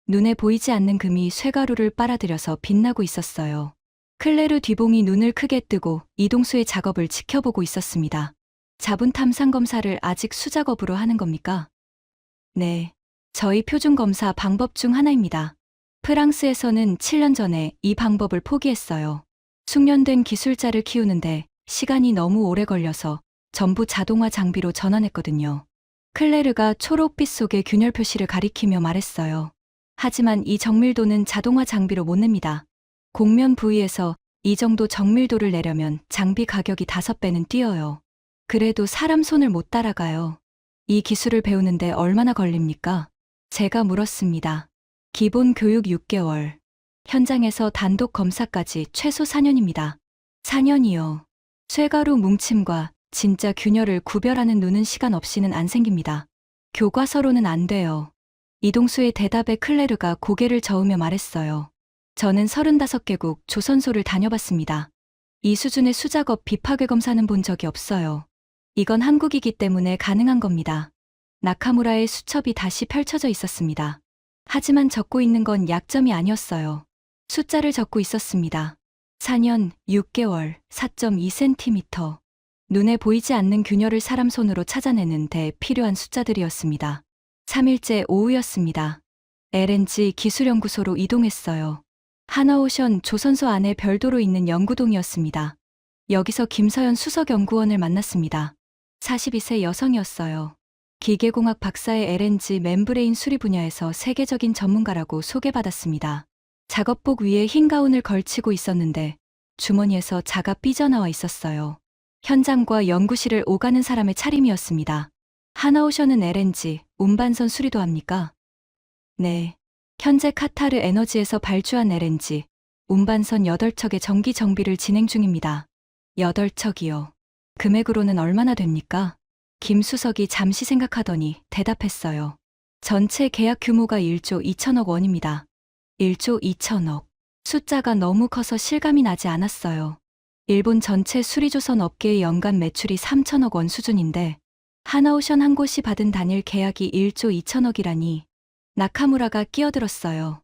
눈에 보이지 않는 금이 쇠가루를 빨아들여서 빛나고 있었어요. 클레르 뒤봉이 눈을 크게 뜨고 이동수의 작업을 지켜보고 있었습니다. 자분 탐상 검사를 아직 수작업으로 하는 겁니까? 네. 저희 표준 검사 방법 중 하나입니다. 프랑스에서는 7년 전에 이 방법을 포기했어요. 숙련된 기술자를 키우는데 시간이 너무 오래 걸려서 전부 자동화 장비로 전환했거든요. 클레르가 초록빛 속의 균열 표시를 가리키며 말했어요. 하지만 이 정밀도는 자동화 장비로 못 냅니다. 곡면 부위에서 이 정도 정밀도를 내려면 장비 가격이 5배는 뛰어요. 그래도 사람 손을 못 따라가요. 이 기술을 배우는데 얼마나 걸립니까? 제가 물었습니다. 기본 교육 6개월. 현장에서 단독 검사까지 최소 4년입니다. 4년이요. 쇠가루 뭉침과 진짜 균열을 구별하는 눈은 시간 없이는 안 생깁니다. 교과서로는 안 돼요. 이동수의 대답에 클레르가 고개를 저으며 말했어요. 저는 35개국 조선소를 다녀봤습니다. 이 수준의 수작업 비파괴 검사는 본 적이 없어요. 이건 한국이기 때문에 가능한 겁니다. 나카무라의 수첩이 다시 펼쳐져 있었습니다. 하지만 적고 있는 건 약점이 아니었어요. 숫자를 적고 있었습니다. 4년, 6개월, 4.2cm. 눈에 보이지 않는 균열을 사람 손으로 찾아내는 데 필요한 숫자들이었습니다. 3일째 오후였습니다. LNG 기술연구소로 이동했어요. 하나오션 조선소 안에 별도로 있는 연구동이었습니다. 여기서 김서연 수석연구원을 만났습니다. 42세 여성이었어요. 기계공학 박사의 LNG 멤브레인 수리 분야에서 세계적인 전문가라고 소개받았습니다. 작업복 위에 흰 가운을 걸치고 있었는데 주머니에서 자가 삐져나와 있었어요. 현장과 연구실을 오가는 사람의 차림이었습니다. 하나오션은 LNG, 운반선 수리도 합니까? 네. 현재 카타르 에너지에서 발주한 LNG, 운반선 8척의 정기 정비를 진행 중입니다. 8척이요. 금액으로는 얼마나 됩니까? 김 수석이 잠시 생각하더니 대답했어요. 전체 계약 규모가 1조 2천억 원입니다. 1조 2천억. 숫자가 너무 커서 실감이 나지 않았어요. 일본 전체 수리조선 업계의 연간 매출이 3천억 원 수준인데 하나오션 한 곳이 받은 단일 계약이 1조 2천억이라니. 나카무라가 끼어들었어요.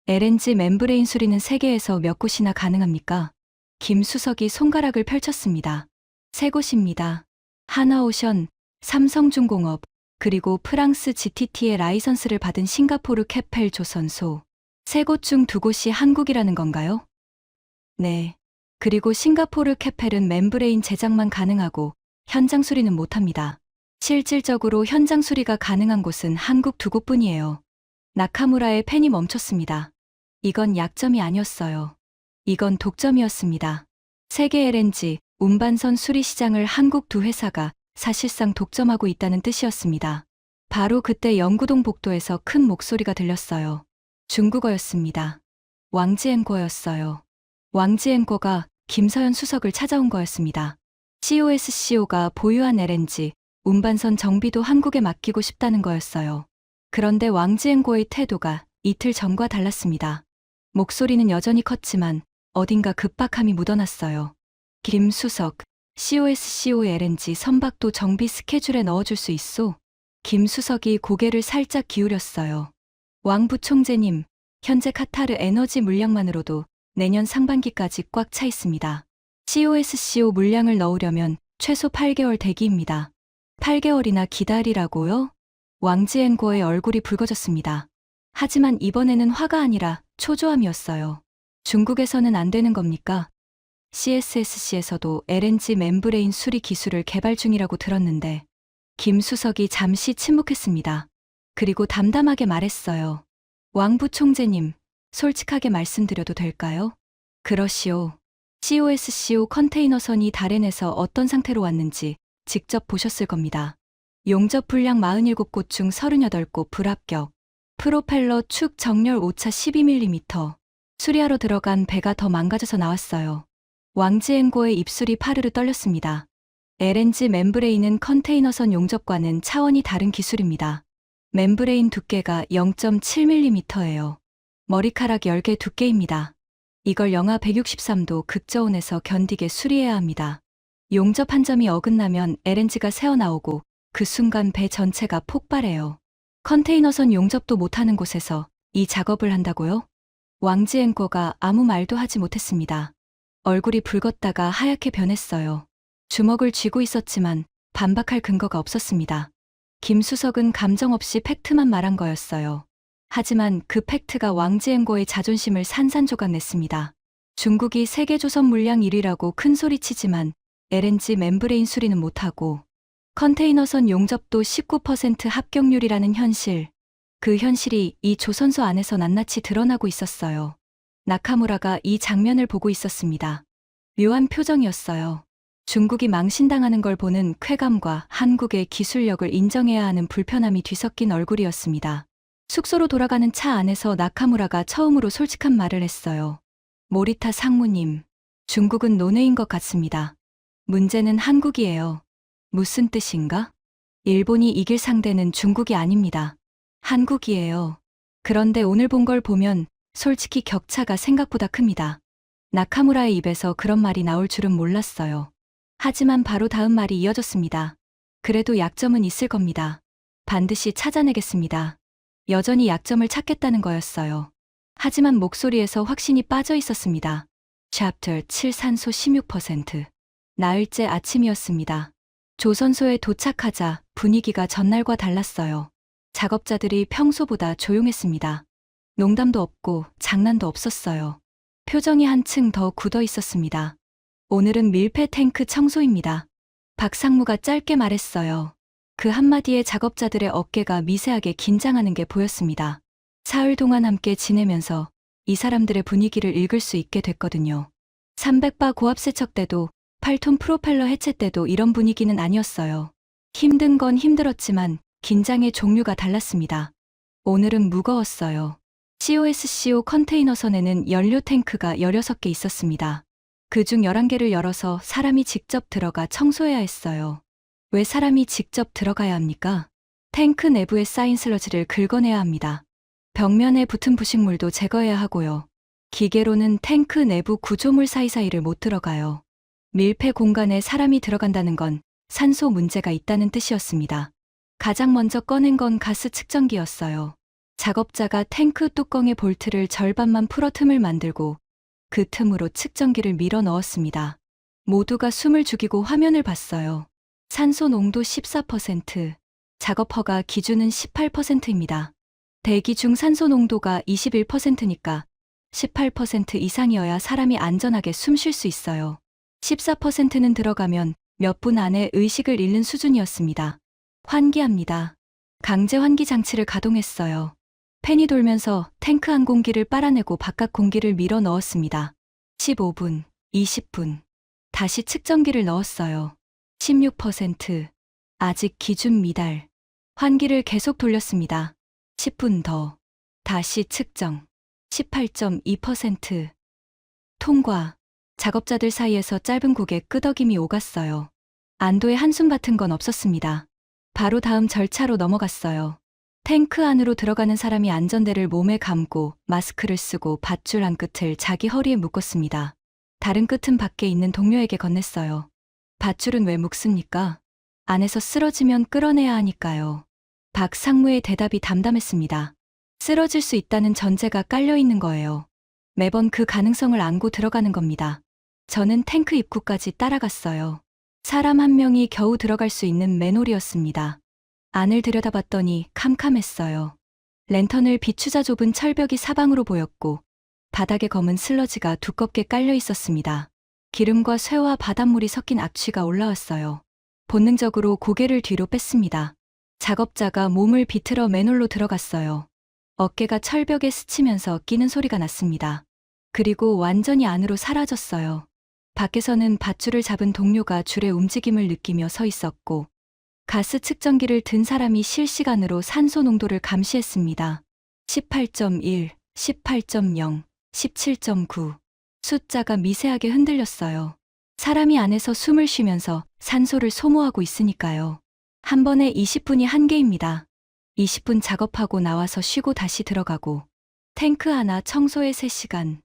LNG 멤브레인 수리는 세계에서 몇 곳이나 가능합니까? 김 수석이 손가락을 펼쳤습니다. 3곳입니다. 하나오션, 삼성중공업, 그리고 프랑스 GTT의 라이선스를 받은 싱가포르 캐펠 조선소. 3곳 중 2곳이 한국이라는 건가요? 네. 그리고 싱가포르 캐펠은 멤브레인 제작만 가능하고 현장 수리는 못합니다. 실질적으로 현장 수리가 가능한 곳은 한국 2곳뿐이에요. 나카무라의 펜이 멈췄습니다. 이건 약점이 아니었어요. 이건 독점이었습니다. 세계 LNG, 운반선 수리 시장을 한국 2회사가 사실상 독점하고 있다는 뜻이었습니다. 바로 그때 영구동 복도에서 큰 목소리가 들렸어요. 중국어였습니다. 왕지엔궈였어요. 왕지엔궈가 김서연 수석을 찾아온 거였습니다. COSCO가 보유한 LNG, 운반선 정비도 한국에 맡기고 싶다는 거였어요. 그런데 왕지엔궈의 태도가 이틀 전과 달랐습니다. 목소리는 여전히 컸지만 어딘가 급박함이 묻어났어요. 김 수석, COSCO LNG 선박도 정비 스케줄에 넣어줄 수 있소? 김 수석이 고개를 살짝 기울였어요. 왕 부총재님, 현재 카타르 에너지 물량만으로도 내년 상반기까지 꽉 차 있습니다. COSCO 물량을 넣으려면 최소 8개월 대기입니다. 8개월이나 기다리라고요? 왕지엔궈의 얼굴이 붉어졌습니다. 하지만 이번에는 화가 아니라 초조함이었어요. 중국에서는 안 되는 겁니까? CSSC에서도 LNG 멤브레인 수리 기술을 개발 중이라고 들었는데 김 수석이 잠시 침묵했습니다. 그리고 담담하게 말했어요. 왕 부총재님, 솔직하게 말씀드려도 될까요? 그러시오. COSCO 컨테이너선이 달엔에서 어떤 상태로 왔는지 직접 보셨을 겁니다. 용접 분량 47곳 중 38곳 불합격. 프로펠러 축 정렬 오차 12mm. 수리하러 들어간 배가 더 망가져서 나왔어요. 왕지엔고의 입술이 파르르 떨렸습니다. LNG 멤브레인은 컨테이너선 용접과는 차원이 다른 기술입니다. 멤브레인 두께가 0.7mm예요. 머리카락 10개 두께입니다. 이걸 영하 163도 극저온에서 견디게 수리해야 합니다. 용접 한 점이 어긋나면 LNG가 새어나오고 그 순간 배 전체가 폭발해요. 컨테이너선 용접도 못하는 곳에서 이 작업을 한다고요? 왕지엔거가 아무 말도 하지 못했습니다. 얼굴이 붉었다가 하얗게 변했어요. 주먹을 쥐고 있었지만 반박할 근거가 없었습니다. 김 수석은 감정 없이 팩트만 말한 거였어요. 하지만 그 팩트가 왕지엔거의 자존심을 산산조각냈습니다. 중국이 세계 조선 물량 1위라고 큰 소리치지만 LNG 멤브레인 수리는 못하고 컨테이너선 용접도 19% 합격률이라는 현실. 그 현실이 이 조선소 안에서 낱낱이 드러나고 있었어요. 나카무라가 이 장면을 보고 있었습니다. 묘한 표정이었어요. 중국이 망신당하는 걸 보는 쾌감과 한국의 기술력을 인정해야 하는 불편함이 뒤섞인 얼굴이었습니다. 숙소로 돌아가는 차 안에서 나카무라가 처음으로 솔직한 말을 했어요. 모리타 상무님, 중국은 논외인 것 같습니다. 문제는 한국이에요. 무슨 뜻인가? 일본이 이길 상대는 중국이 아닙니다. 한국이에요. 그런데 오늘 본 걸 보면 솔직히 격차가 생각보다 큽니다. 나카무라의 입에서 그런 말이 나올 줄은 몰랐어요. 하지만 바로 다음 말이 이어졌습니다. 그래도 약점은 있을 겁니다. 반드시 찾아내겠습니다. 여전히 약점을 찾겠다는 거였어요. 하지만 목소리에서 확신이 빠져 있었습니다. Chapter 7 산소 16%. 나흘째 아침이었습니다. 조선소에 도착하자 분위기가 전날과 달랐어요. 작업자들이 평소보다 조용했습니다. 농담도 없고 장난도 없었어요. 표정이 한층 더 굳어 있었습니다. 오늘은 밀폐 탱크 청소입니다. 박 상무가 짧게 말했어요. 그 한마디에 작업자들의 어깨가 미세하게 긴장하는 게 보였습니다. 사흘 동안 함께 지내면서 이 사람들의 분위기를 읽을 수 있게 됐거든요. 300바 고압 세척 때도 8톤 프로펠러 해체 때도 이런 분위기는 아니었어요. 힘든 건 힘들었지만 긴장의 종류가 달랐습니다. 오늘은 무거웠어요. COSCO 컨테이너선에는 연료 탱크가 16개 있었습니다. 그중 11개를 열어서 사람이 직접 들어가 청소해야 했어요. 왜 사람이 직접 들어가야 합니까? 탱크 내부에 쌓인 슬러지를 긁어내야 합니다. 벽면에 붙은 부식물도 제거해야 하고요. 기계로는 탱크 내부 구조물 사이사이를 못 들어가요. 밀폐 공간에 사람이 들어간다는 건 산소 문제가 있다는 뜻이었습니다. 가장 먼저 꺼낸 건 가스 측정기였어요. 작업자가 탱크 뚜껑의 볼트를 절반만 풀어 틈을 만들고 그 틈으로 측정기를 밀어 넣었습니다. 모두가 숨을 죽이고 화면을 봤어요. 산소 농도 14%, 작업 허가 기준은 18%입니다. 대기 중 산소 농도가 21%니까 18% 이상이어야 사람이 안전하게 숨 쉴 수 있어요. 14%는 들어가면 몇 분 안에 의식을 잃는 수준이었습니다. 환기합니다. 강제 환기 장치를 가동했어요. 팬이 돌면서 탱크 안 공기를 빨아내고 바깥 공기를 밀어 넣었습니다. 15분, 20분. 다시 측정기를 넣었어요. 16%. 아직 기준 미달. 환기를 계속 돌렸습니다. 10분 더. 다시 측정. 18.2%. 통과. 작업자들 사이에서 짧은 곡에 끄덕임이 오갔어요. 안도의 한숨 같은 건 없었습니다. 바로 다음 절차로 넘어갔어요. 탱크 안으로 들어가는 사람이 안전대를 몸에 감고 마스크를 쓰고 밧줄 한 끝을 자기 허리에 묶었습니다. 다른 끝은 밖에 있는 동료에게 건넸어요. 밧줄은 왜 묶습니까? 안에서 쓰러지면 끌어내야 하니까요. 박 상무의 대답이 담담했습니다. 쓰러질 수 있다는 전제가 깔려 있는 거예요. 매번 그 가능성을 안고 들어가는 겁니다. 저는 탱크 입구까지 따라갔어요. 사람 한 명이 겨우 들어갈 수 있는 맨홀이었습니다. 안을 들여다봤더니 캄캄했어요. 랜턴을 비추자 좁은 철벽이 사방으로 보였고 바닥에 검은 슬러지가 두껍게 깔려 있었습니다. 기름과 쇠와 바닷물이 섞인 악취가 올라왔어요. 본능적으로 고개를 뒤로 뺐습니다. 작업자가 몸을 비틀어 맨홀로 들어갔어요. 어깨가 철벽에 스치면서 끼는 소리가 났습니다. 그리고 완전히 안으로 사라졌어요. 밖에서는 밧줄을 잡은 동료가 줄의 움직임을 느끼며 서 있었고 가스 측정기를 든 사람이 실시간으로 산소 농도를 감시했습니다. 18.1, 18.0, 17.9. 숫자가 미세하게 흔들렸어요. 사람이 안에서 숨을 쉬면서 산소를 소모하고 있으니까요. 한 번에 20분이 한계입니다. 20분 작업하고 나와서 쉬고 다시 들어가고 탱크 하나 청소에 3시간,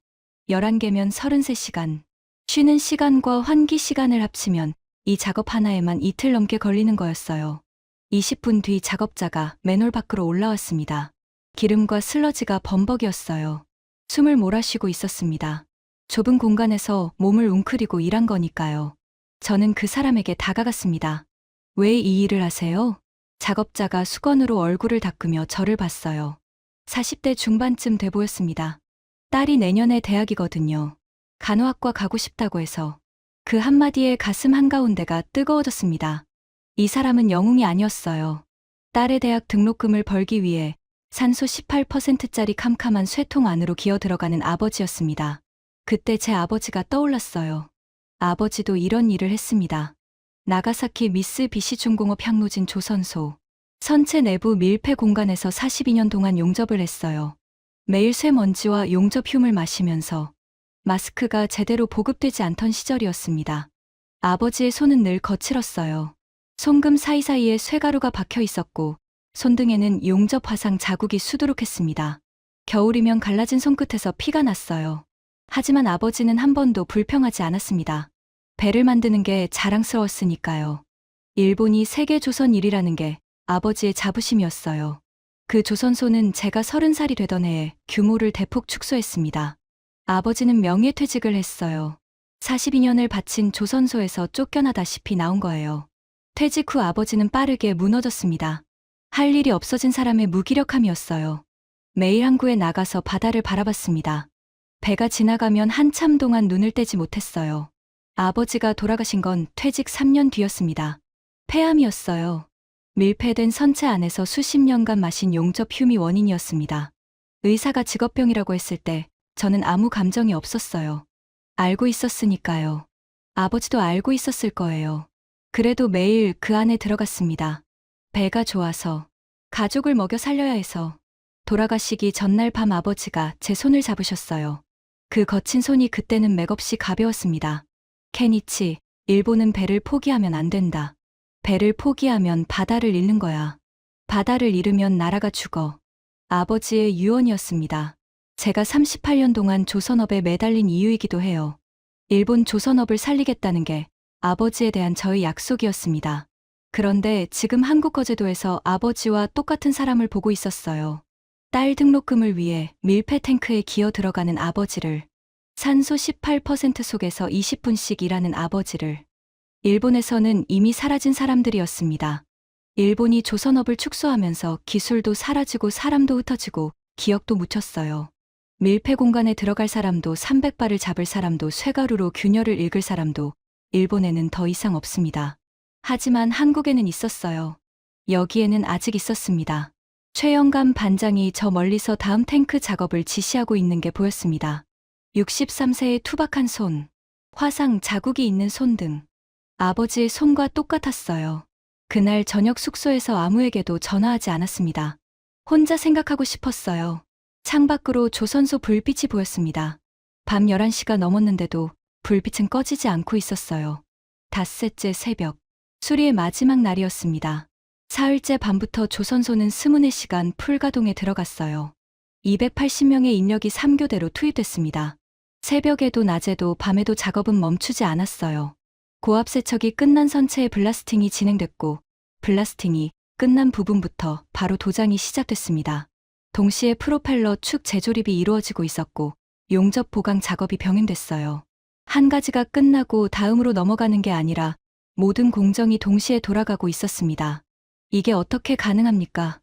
11개면 33시간. 쉬는 시간과 환기 시간을 합치면 이 작업 하나에만 이틀 넘게 걸리는 거였어요. 20분 뒤 작업자가 맨홀 밖으로 올라왔습니다. 기름과 슬러지가 범벅이었어요. 숨을 몰아쉬고 있었습니다. 좁은 공간에서 몸을 웅크리고 일한 거니까요. 저는 그 사람에게 다가갔습니다. 왜 이 일을 하세요? 작업자가 수건으로 얼굴을 닦으며 저를 봤어요. 40대 중반쯤 돼 보였습니다. 딸이 내년에 대학이거든요. 간호학과 가고 싶다고 해서. 그 한마디에 가슴 한가운데가 뜨거워졌습니다. 이 사람은 영웅이 아니었어요. 딸의 대학 등록금을 벌기 위해 산소 18%짜리 캄캄한 쇠통 안으로 기어 들어가는 아버지였습니다. 그때 제 아버지가 떠올랐어요. 아버지도 이런 일을 했습니다. 나가사키 미쓰비시 중공업 향로진 조선소. 선체 내부 밀폐 공간에서 42년 동안 용접을 했어요. 매일 쇠먼지와 용접 흉을 마시면서 마스크가 제대로 보급되지 않던 시절이었습니다. 아버지의 손은 늘 거칠었어요. 손금 사이사이에 쇠가루가 박혀 있었고 손등에는 용접 화상 자국이 수두룩했습니다. 겨울이면 갈라진 손끝에서 피가 났어요. 하지만 아버지는 한 번도 불평하지 않았습니다. 배를 만드는 게 자랑스러웠으니까요. 일본이 세계 조선 1위라는 게 아버지의 자부심이었어요. 그 조선소는 제가 30살이 되던 해에 규모를 대폭 축소했습니다. 아버지는 명예퇴직을 했어요. 42년을 바친 조선소에서 쫓겨나다시피 나온 거예요. 퇴직 후 아버지는 빠르게 무너졌습니다. 할 일이 없어진 사람의 무기력함이었어요. 매일 항구에 나가서 바다를 바라봤습니다. 배가 지나가면 한참 동안 눈을 떼지 못했어요. 아버지가 돌아가신 건 퇴직 3년 뒤였습니다. 폐암이었어요. 밀폐된 선체 안에서 수십 년간 마신 용접 흉이 원인이었습니다. 의사가 직업병이라고 했을 때 저는 아무 감정이 없었어요. 알고 있었으니까요. 아버지도 알고 있었을 거예요. 그래도 매일 그 안에 들어갔습니다. 배가 좋아서, 가족을 먹여 살려야 해서. 돌아가시기 전날 밤 아버지가 제 손을 잡으셨어요. 그 거친 손이 그때는 맥없이 가벼웠습니다. 케니치, 일본은 배를 포기하면 안 된다. 배를 포기하면 바다를 잃는 거야. 바다를 잃으면 나라가 죽어. 아버지의 유언이었습니다. 제가 38년 동안 조선업에 매달린 이유이기도 해요. 일본 조선업을 살리겠다는 게 아버지에 대한 저의 약속이었습니다. 그런데 지금 한국거제도에서 아버지와 똑같은 사람을 보고 있었어요. 딸 등록금을 위해 밀폐 탱크에 기어 들어가는 아버지를, 산소 18% 속에서 20분씩 일하는 아버지를. 일본에서는 이미 사라진 사람들이었습니다. 일본이 조선업을 축소하면서 기술도 사라지고 사람도 흩어지고 기억도 묻혔어요. 밀폐 공간에 들어갈 사람도 300발을 잡을 사람도 쇠가루로 균열을 읽을 사람도 일본에는 더 이상 없습니다. 하지만 한국에는 있었어요. 여기에는 아직 있었습니다. 최영감 반장이 저 멀리서 다음 탱크 작업을 지시하고 있는 게 보였습니다. 63세의 투박한 손, 화상 자국이 있는 손 등. 아버지의 손과 똑같았어요. 그날 저녁 숙소에서 아무에게도 전화하지 않았습니다. 혼자 생각하고 싶었어요. 창밖으로 조선소 불빛이 보였습니다. 밤 11시가 넘었는데도 불빛은 꺼지지 않고 있었어요. 닷새째 새벽, 수리의 마지막 날이었습니다. 사흘째 밤부터 조선소는 24시간 풀가동에 들어갔어요. 280명의 인력이 3교대로 투입됐습니다. 새벽에도 낮에도 밤에도 작업은 멈추지 않았어요. 고압 세척이 끝난 선체의 블라스팅이 진행됐고, 블라스팅이 끝난 부분부터 바로 도장이 시작됐습니다. 동시에 프로펠러 축 재조립이 이루어지고 있었고, 용접 보강 작업이 병행됐어요. 한 가지가 끝나고 다음으로 넘어가는 게 아니라 모든 공정이 동시에 돌아가고 있었습니다. 이게 어떻게 가능합니까?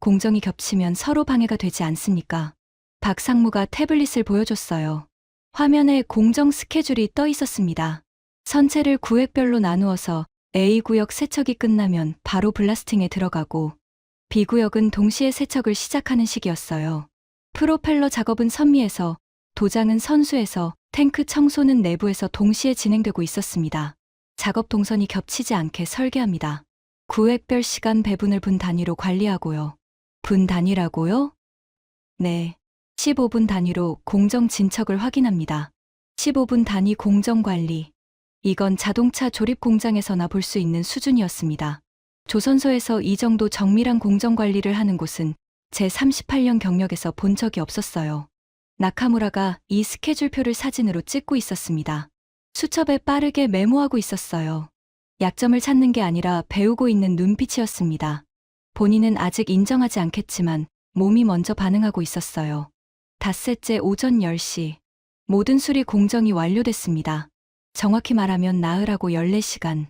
공정이 겹치면 서로 방해가 되지 않습니까? 박상무가 태블릿을 보여줬어요. 화면에 공정 스케줄이 떠 있었습니다. 선체를 구획별로 나누어서 A구역 세척이 끝나면 바로 블라스팅에 들어가고 B구역은 동시에 세척을 시작하는 시기였어요. 프로펠러 작업은 선미에서, 도장은 선수에서, 탱크 청소는 내부에서 동시에 진행되고 있었습니다. 작업 동선이 겹치지 않게 설계합니다. 구획별 시간 배분을 분 단위로 관리하고요. 분 단위라고요? 네. 15분 단위로 공정 진척을 확인합니다. 15분 단위 공정 관리. 이건 자동차 조립 공장에서나 볼 수 있는 수준이었습니다. 조선소에서 이 정도 정밀한 공정 관리를 하는 곳은 제 38년 경력에서 본 적이 없었어요. 나카무라가 이 스케줄표를 사진으로 찍고 있었습니다. 수첩에 빠르게 메모하고 있었어요. 약점을 찾는 게 아니라 배우고 있는 눈빛이었습니다. 본인은 아직 인정하지 않겠지만 몸이 먼저 반응하고 있었어요. 닷새째 오전 10시. 모든 수리 공정이 완료됐습니다. 정확히 말하면 나흘하고 14시간.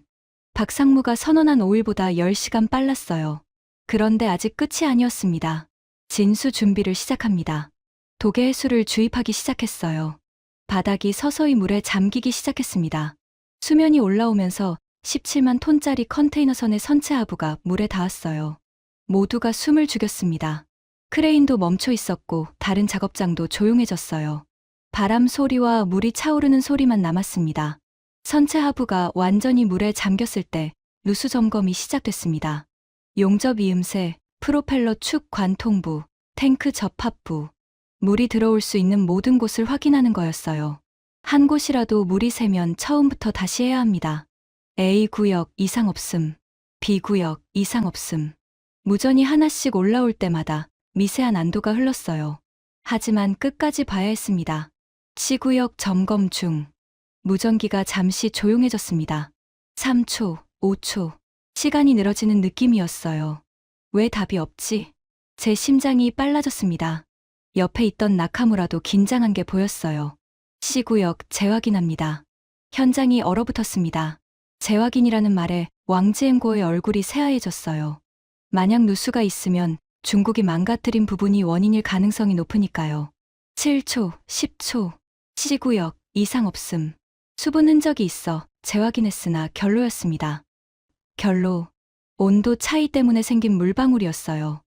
박상무가 선언한 5일보다 10시간 빨랐어요. 그런데 아직 끝이 아니었습니다. 진수 준비를 시작합니다. 도계 해수를 주입하기 시작했어요. 바닥이 서서히 물에 잠기기 시작했습니다. 수면이 올라오면서 17만 톤짜리 컨테이너선의 선체 하부가 물에 닿았어요. 모두가 숨을 죽였습니다. 크레인도 멈춰 있었고 다른 작업장도 조용해졌어요. 바람 소리와 물이 차오르는 소리만 남았습니다. 선체 하부가 완전히 물에 잠겼을 때 누수 점검이 시작됐습니다. 용접 이음새, 프로펠러 축 관통부, 탱크 접합부. 물이 들어올 수 있는 모든 곳을 확인하는 거였어요. 한 곳이라도 물이 새면 처음부터 다시 해야 합니다. A구역 이상 없음, B구역 이상 없음. 무전이 하나씩 올라올 때마다 미세한 안도가 흘렀어요. 하지만 끝까지 봐야 했습니다. C구역 점검 중. 무전기가 잠시 조용해졌습니다. 3초, 5초. 시간이 늘어지는 느낌이었어요. 왜 답이 없지? 제 심장이 빨라졌습니다. 옆에 있던 나카무라도 긴장한 게 보였어요. C구역 재확인합니다. 현장이 얼어붙었습니다. 재확인이라는 말에 왕지엠고의 얼굴이 새하얘졌어요. 만약 누수가 있으면 중국이 망가뜨린 부분이 원인일 가능성이 높으니까요. 7초, 10초. C구역 이상 없음. 수분 흔적이 있어 재확인했으나 결로였습니다. 결로. 온도 차이 때문에 생긴 물방울이었어요.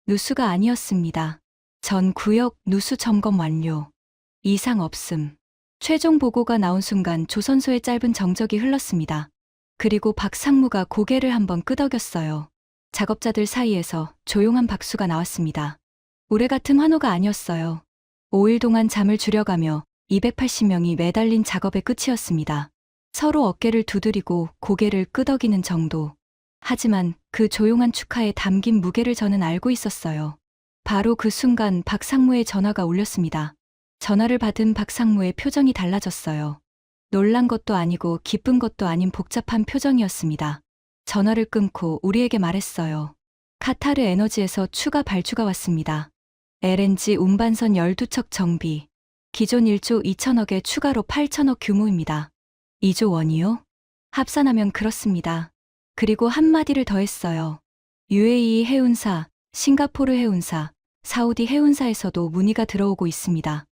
누수가 아니었습니다. 전 구역 누수 점검 완료. 이상 없음. 최종 보고가 나온 순간 조선소의 짧은 정적이 흘렀습니다. 그리고 박상무가 고개를 한번 끄덕였어요. 작업자들 사이에서 조용한 박수가 나왔습니다. 우레 같은 환호가 아니었어요. 5일 동안 잠을 줄여가며 280명이 매달린 작업의 끝이었습니다. 서로 어깨를 두드리고 고개를 끄덕이는 정도. 하지만 그 조용한 축하에 담긴 무게를 저는 알고 있었어요. 바로 그 순간 박상무의 전화가 울렸습니다. 전화를 받은 박상무의 표정이 달라졌어요. 놀란 것도 아니고 기쁜 것도 아닌 복잡한 표정이었습니다. 전화를 끊고 우리에게 말했어요. 카타르 에너지에서 추가 발주가 왔습니다. LNG 운반선 12척 정비. 기존 1조 2천억에 추가로 8천억 규모입니다. 2조 원이요? 합산하면 그렇습니다. 그리고 한마디를 더했어요. UAE 해운사, 싱가포르 해운사, 사우디 해운사에서도 문의가 들어오고 있습니다.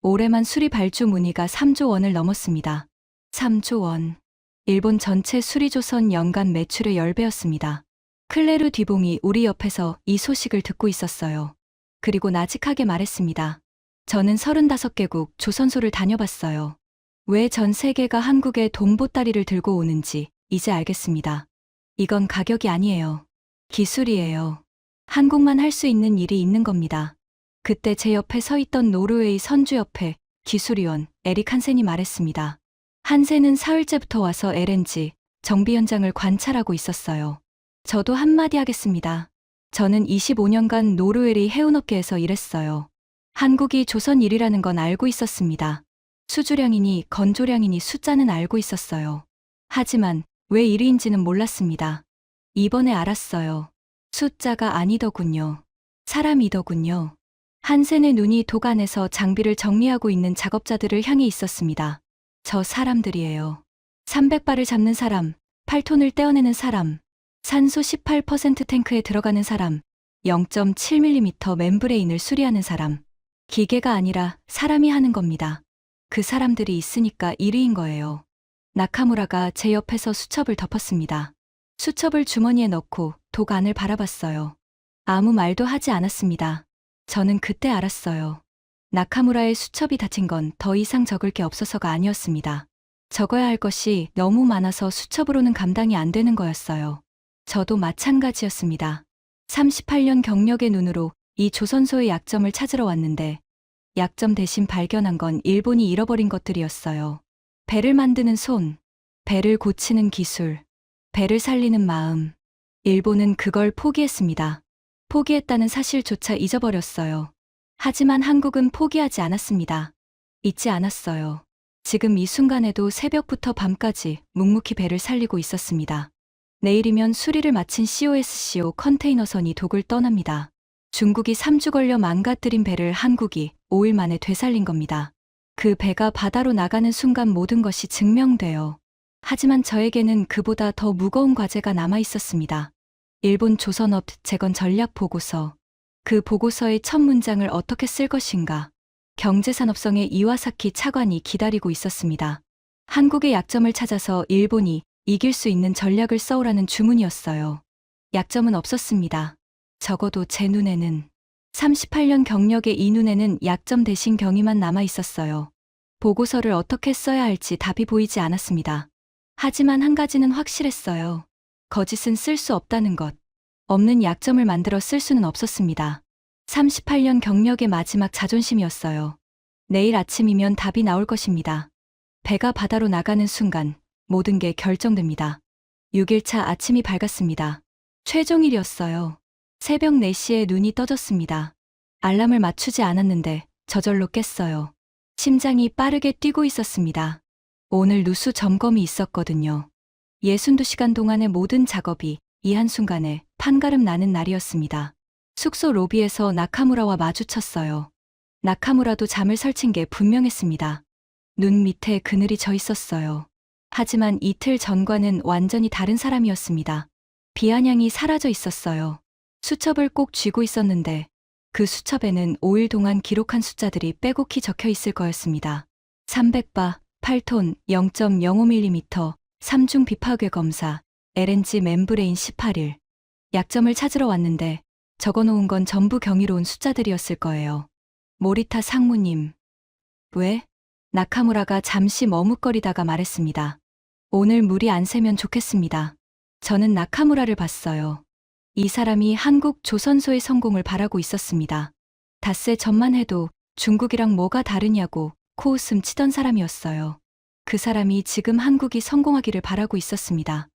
올해만 수리 발주 문의가 3조 원을 넘었습니다. 3조 원. 일본 전체 수리조선 연간 매출의 10배였습니다. 클레르 뒤봉이 우리 옆에서 이 소식을 듣고 있었어요. 그리고 나직하게 말했습니다. 저는 35개국 조선소를 다녀봤어요. 왜 전 세계가 한국에 돈보따리를 들고 오는지 이제 알겠습니다. 이건 가격이 아니에요. 기술이에요. 한국만 할 수 있는 일이 있는 겁니다. 그때 제 옆에 서 있던 노르웨이 선주협회 기술위원 에릭 한센이 말했습니다. 한센은 사흘째부터 와서 LNG 정비 현장을 관찰하고 있었어요. 저도 한마디 하겠습니다. 저는 25년간 노르웨이 해운업계에서 일했어요. 한국이 조선 1위라는 건 알고 있었습니다. 수주량이니 건조량이니 숫자는 알고 있었어요. 하지만 왜 1위인지는 몰랐습니다. 이번에 알았어요. 숫자가 아니더군요. 사람이더군요. 한센의 눈이 도관에서 장비를 정리하고 있는 작업자들을 향해 있었습니다. 저 사람들이에요. 300발을 잡는 사람, 8톤을 떼어내는 사람, 산소 18% 탱크에 들어가는 사람, 0.7mm 멤브레인을 수리하는 사람. 기계가 아니라 사람이 하는 겁니다. 그 사람들이 있으니까 1위인 거예요. 나카무라가 제 옆에서 수첩을 덮었습니다. 수첩을 주머니에 넣고 도관을 바라봤어요. 아무 말도 하지 않았습니다. 저는 그때 알았어요. 나카무라의 수첩이 닫힌 건 더 이상 적을 게 없어서가 아니었습니다. 적어야 할 것이 너무 많아서 수첩으로는 감당이 안 되는 거였어요. 저도 마찬가지였습니다. 38년 경력의 눈으로 이 조선소의 약점을 찾으러 왔는데 약점 대신 발견한 건 일본이 잃어버린 것들이었어요. 배를 만드는 손, 배를 고치는 기술, 배를 살리는 마음. 일본은 그걸 포기했습니다. 포기했다는 사실조차 잊어버렸어요. 하지만 한국은 포기하지 않았습니다. 잊지 않았어요. 지금 이 순간에도 새벽부터 밤까지 묵묵히 배를 살리고 있었습니다. 내일이면 수리를 마친 COSCO 컨테이너선이 독을 떠납니다. 중국이 3주 걸려 망가뜨린 배를 한국이 5일 만에 되살린 겁니다. 그 배가 바다로 나가는 순간 모든 것이 증명돼요. 하지만 저에게는 그보다 더 무거운 과제가 남아 있었습니다. 일본 조선업 재건 전략 보고서. 그 보고서의 첫 문장을 어떻게 쓸 것인가. 경제산업성의 이와사키 차관이 기다리고 있었습니다. 한국의 약점을 찾아서 일본이 이길 수 있는 전략을 써오라는 주문이었어요. 약점은 없었습니다. 적어도 제 눈에는. 38년 경력의 이 눈에는 약점 대신 경위만 남아 있었어요. 보고서를 어떻게 써야 할지 답이 보이지 않았습니다. 하지만 한 가지는 확실했어요. 거짓은 쓸 수 없다는 것. 없는 약점을 만들어 쓸 수는 없었습니다. 38년 경력의 마지막 자존심이었어요. 내일 아침이면 답이 나올 것입니다. 배가 바다로 나가는 순간 모든 게 결정됩니다. 6일차 아침이 밝았습니다. 최종일이었어요. 새벽 4시에 눈이 떠졌습니다. 알람을 맞추지 않았는데 저절로 깼어요. 심장이 빠르게 뛰고 있었습니다. 오늘 누수 점검이 있었거든요. 62시간 동안의 모든 작업이 이 한순간에 판가름 나는 날이었습니다. 숙소 로비에서 나카무라와 마주쳤어요. 나카무라도 잠을 설친 게 분명했습니다. 눈 밑에 그늘이 져 있었어요. 하지만 이틀 전과는 완전히 다른 사람이었습니다. 비아냥이 사라져 있었어요. 수첩을 꼭 쥐고 있었는데 그 수첩에는 5일 동안 기록한 숫자들이 빼곡히 적혀 있을 거였습니다. 300바, 8톤, 0.05mm, 3중 비파괴 검사, LNG 멤브레인 18일. 약점을 찾으러 왔는데 적어놓은 건 전부 경이로운 숫자들이었을 거예요. 모리타 상무님. 왜? 나카무라가 잠시 머뭇거리다가 말했습니다. 오늘 물이 안 새면 좋겠습니다. 저는 나카무라를 봤어요. 이 사람이 한국 조선소의 성공을 바라고 있었습니다. 닷새 전만 해도 중국이랑 뭐가 다르냐고 코웃음 치던 사람이었어요. 그 사람이 지금 한국이 성공하기를 바라고 있었습니다.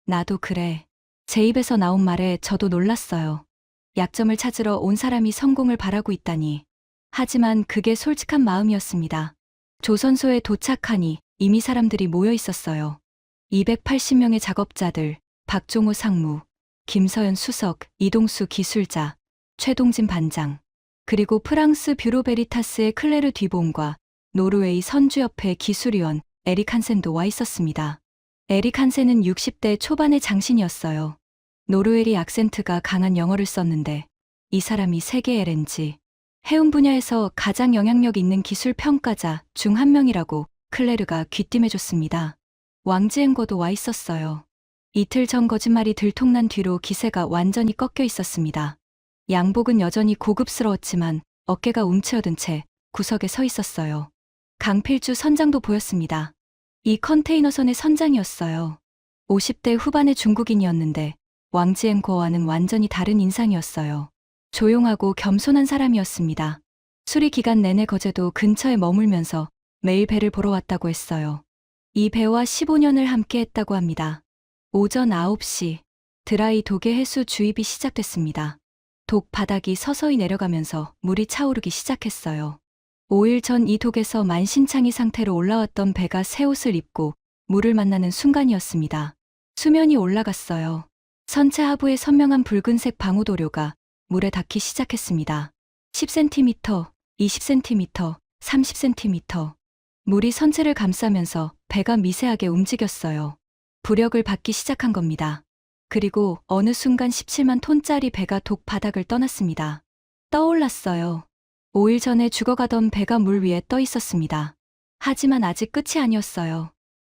나도 그래. 제 입에서 나온 말에 저도 놀랐어요. 약점을 찾으러 온 사람이 성공을 바라고 있다니. 하지만 그게 솔직한 마음이었습니다. 조선소에 도착하니 이미 사람들이 모여 있었어요. 280명의 작업자들, 박종호 상무, 김서연 수석, 이동수 기술자, 최동진 반장, 그리고 프랑스 뷰로 베리타스의 클레르 뒤봉과 노르웨이 선주협회 기술위원 에릭 한센도 와 있었습니다. 에릭 한센은 60대 초반의 장신이었어요. 노르웨이 악센트가 강한 영어를 썼는데 이 사람이 세계 LNG, 해운 분야에서 가장 영향력 있는 기술 평가자 중 한 명이라고 클레르가 귀띔해줬습니다. 왕지앵거도 와 있었어요. 이틀 전 거짓말이 들통난 뒤로 기세가 완전히 꺾여 있었습니다. 양복은 여전히 고급스러웠지만 어깨가 움츠러든 채 구석에 서 있었어요. 강필주 선장도 보였습니다. 이 컨테이너선의 선장이었어요. 50대 후반의 중국인이었는데 왕지앵거와는 완전히 다른 인상이었어요. 조용하고 겸손한 사람이었습니다. 수리 기간 내내 거제도 근처에 머물면서 매일 배를 보러 왔다고 했어요. 이 배와 15년을 함께 했다고 합니다. 오전 9시, 드라이 독의 해수 주입이 시작됐습니다. 독 바닥이 서서히 내려가면서 물이 차오르기 시작했어요. 5일 전 이 독에서 만신창이 상태로 올라왔던 배가 새 옷을 입고 물을 만나는 순간이었습니다. 수면이 올라갔어요. 선체 하부에 선명한 붉은색 방호도료가 물에 닿기 시작했습니다. 10cm, 20cm, 30cm. 물이 선체를 감싸면서 배가 미세하게 움직였어요. 부력을 받기 시작한 겁니다. 그리고 어느 순간 17만 톤짜리 배가 독 바닥을 떠났습니다. 떠올랐어요. 5일 전에 죽어가던 배가 물 위에 떠 있었습니다. 하지만 아직 끝이 아니었어요.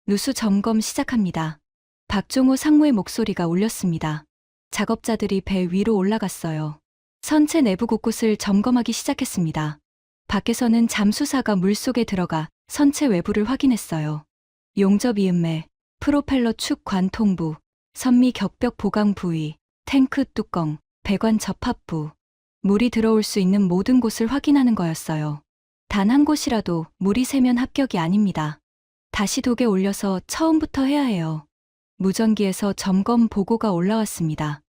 누수 점검 시작합니다. 박종호 상무의 목소리가 울렸습니다. 작업자들이 배 위로 올라갔어요. 선체 내부 곳곳을 점검하기 시작했습니다. 밖에서는 잠수사가 물속에 들어가 선체 외부를 확인했어요. 용접 이음매, 프로펠러 축 관통부, 선미 격벽 보강 부위, 탱크 뚜껑, 배관 접합부. 물이 들어올 수 있는 모든 곳을 확인하는 거였어요. 단 한 곳이라도 물이 새면 합격이 아닙니다. 다시 독에 올려서 처음부터 해야 해요. 무전기에서 점검 보고가 올라왔습니다.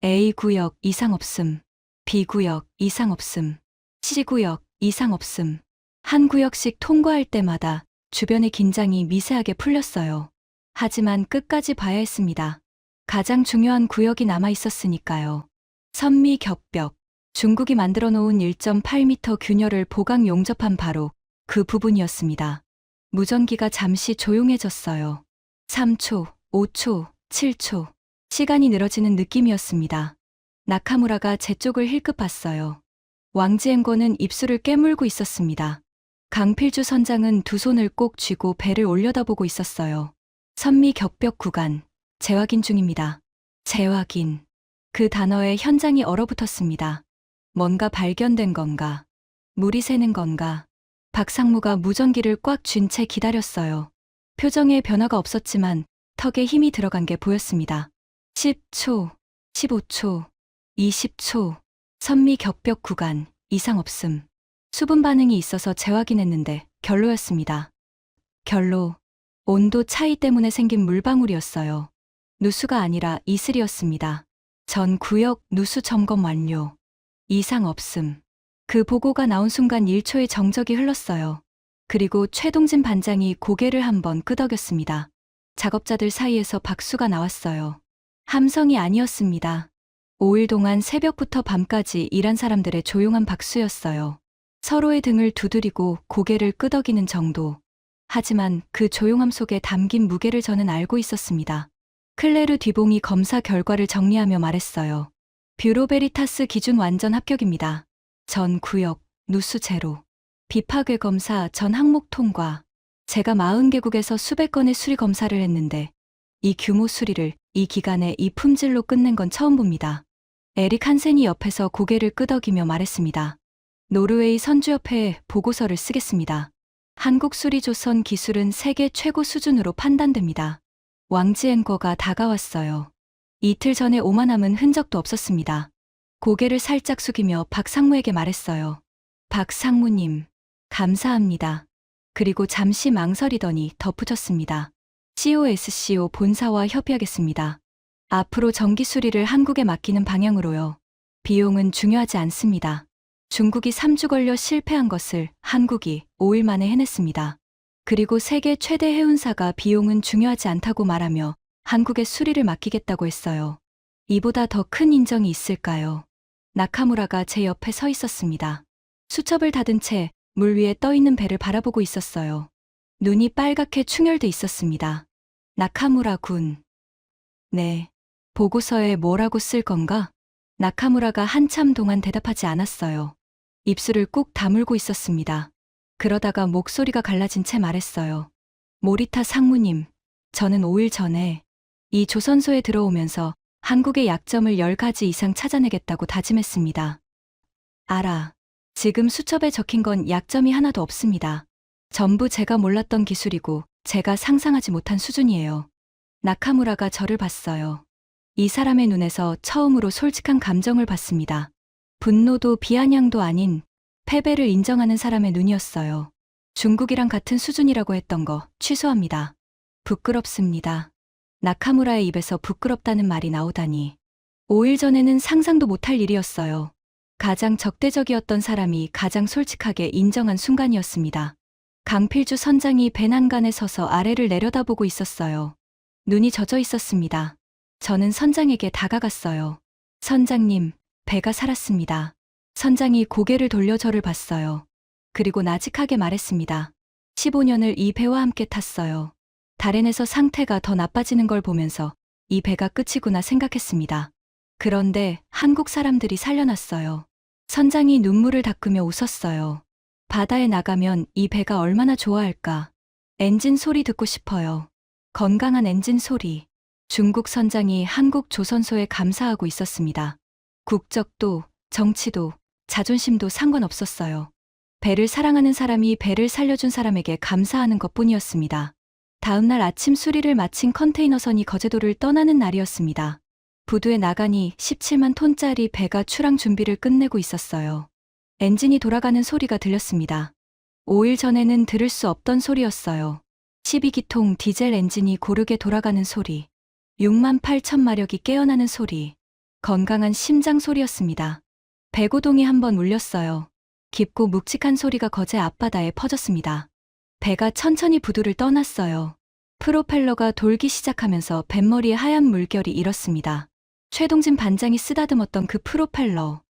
A구역 이상 없음, B구역 이상 없음, C구역 이상 없음. 한 구역씩 통과할 때마다 주변의 긴장이 미세하게 풀렸어요. 하지만 끝까지 봐야 했습니다. 가장 중요한 구역이 남아 있었으니까요. 선미 격벽. 중국이 만들어 놓은 1.8m 균열을 보강 용접한 바로 그 부분이었습니다. 무전기가 잠시 조용해졌어요. 3초, 5초, 7초. 시간이 늘어지는 느낌이었습니다. 나카무라가 제 쪽을 힐끗 봤어요. 왕지앵거는 입술을 깨물고 있었습니다. 강필주 선장은 두 손을 꼭 쥐고 배를 올려다보고 있었어요. 선미 격벽 구간, 재확인 중입니다. 재확인. 그 단어에 현장이 얼어붙었습니다. 뭔가 발견된 건가? 물이 새는 건가? 박상무가 무전기를 꽉 쥔 채 기다렸어요. 표정에 변화가 없었지만 턱에 힘이 들어간 게 보였습니다. 10초, 15초, 20초. 선미 격벽 구간. 이상 없음. 수분 반응이 있어서 재확인했는데 결로였습니다. 결로. 온도 차이 때문에 생긴 물방울이었어요. 누수가 아니라 이슬이었습니다. 전 구역 누수 점검 완료. 이상 없음. 그 보고가 나온 순간 1초의 정적이 흘렀어요. 그리고 최동진 반장이 고개를 한번 끄덕였습니다. 작업자들 사이에서 박수가 나왔어요. 함성이 아니었습니다. 5일 동안 새벽부터 밤까지 일한 사람들의 조용한 박수였어요. 서로의 등을 두드리고 고개를 끄덕이는 정도. 하지만 그 조용함 속에 담긴 무게를 저는 알고 있었습니다. 클레르 뒤봉이 검사 결과를 정리하며 말했어요. 뷰로 베리타스 기준 완전 합격입니다. 전 구역, 누수 제로. 비파괴 검사 전 항목 통과. 제가 40개국에서 수백 건의 수리 검사를 했는데 이 규모 수리를 이 기간에 이 품질로 끝낸 건 처음 봅니다. 에릭 한센이 옆에서 고개를 끄덕이며 말했습니다. 노르웨이 선주협회에 보고서를 쓰겠습니다. 한국 수리조선 기술은 세계 최고 수준으로 판단됩니다. 왕지앵거가 다가왔어요. 이틀 전에 오만함은 흔적도 없었습니다. 고개를 살짝 숙이며 박 상무에게 말했어요. 박 상무님, 감사합니다. 그리고 잠시 망설이더니 덧붙였습니다. COSCO 본사와 협의하겠습니다. 앞으로 전기 수리를 한국에 맡기는 방향으로요. 비용은 중요하지 않습니다. 중국이 3주 걸려 실패한 것을 한국이 5일 만에 해냈습니다. 그리고 세계 최대 해운사가 비용은 중요하지 않다고 말하며 한국에 수리를 맡기겠다고 했어요. 이보다 더 큰 인정이 있을까요? 나카무라가 제 옆에 서 있었습니다. 수첩을 닫은 채 물 위에 떠 있는 배를 바라보고 있었어요. 눈이 빨갛게 충혈돼 있었습니다. 나카무라 군. 네. 보고서에 뭐라고 쓸 건가? 나카무라가 한참 동안 대답하지 않았어요. 입술을 꾹 다물고 있었습니다. 그러다가 목소리가 갈라진 채 말했어요. 모리타 상무님, 저는 5일 전에 이 조선소에 들어오면서 한국의 약점을 10가지 이상 찾아내겠다고 다짐했습니다. 알아. 지금 수첩에 적힌 건 약점이 하나도 없습니다. 전부 제가 몰랐던 기술이고 제가 상상하지 못한 수준이에요. 나카무라가 저를 봤어요. 이 사람의 눈에서 처음으로 솔직한 감정을 봤습니다. 분노도 비아냥도 아닌 패배를 인정하는 사람의 눈이었어요. 중국이랑 같은 수준이라고 했던 거 취소합니다. 부끄럽습니다. 나카무라의 입에서 부끄럽다는 말이 나오다니. 5일 전에는 상상도 못할 일이었어요. 가장 적대적이었던 사람이 가장 솔직하게 인정한 순간이었습니다. 강필주 선장이 배 난간에 서서 아래를 내려다보고 있었어요. 눈이 젖어 있었습니다. 저는 선장에게 다가갔어요. 선장님, 배가 살았습니다. 선장이 고개를 돌려 저를 봤어요. 그리고 나직하게 말했습니다. 15년을 이 배와 함께 탔어요. 다렌에서 상태가 더 나빠지는 걸 보면서 이 배가 끝이구나 생각했습니다. 그런데 한국 사람들이 살려놨어요. 선장이 눈물을 닦으며 웃었어요. 바다에 나가면 이 배가 얼마나 좋아할까. 엔진 소리 듣고 싶어요. 건강한 엔진 소리. 중국 선장이 한국 조선소에 감사하고 있었습니다. 국적도, 정치도, 자존심도 상관없었어요. 배를 사랑하는 사람이 배를 살려준 사람에게 감사하는 것뿐이었습니다. 다음 날 아침 수리를 마친 컨테이너선이 거제도를 떠나는 날이었습니다. 부두에 나가니 17만 톤짜리 배가 출항 준비를 끝내고 있었어요. 엔진이 돌아가는 소리가 들렸습니다. 5일 전에는 들을 수 없던 소리였어요. 12기통 디젤 엔진이 고르게 돌아가는 소리. 6만 8천 마력이 깨어나는 소리. 건강한 심장 소리였습니다. 배고동이 한번 울렸어요. 깊고 묵직한 소리가 거제 앞바다에 퍼졌습니다. 배가 천천히 부두를 떠났어요. 프로펠러가 돌기 시작하면서 뱃머리에 하얀 물결이 일었습니다. 최동진 반장이 쓰다듬었던 그 프로펠러.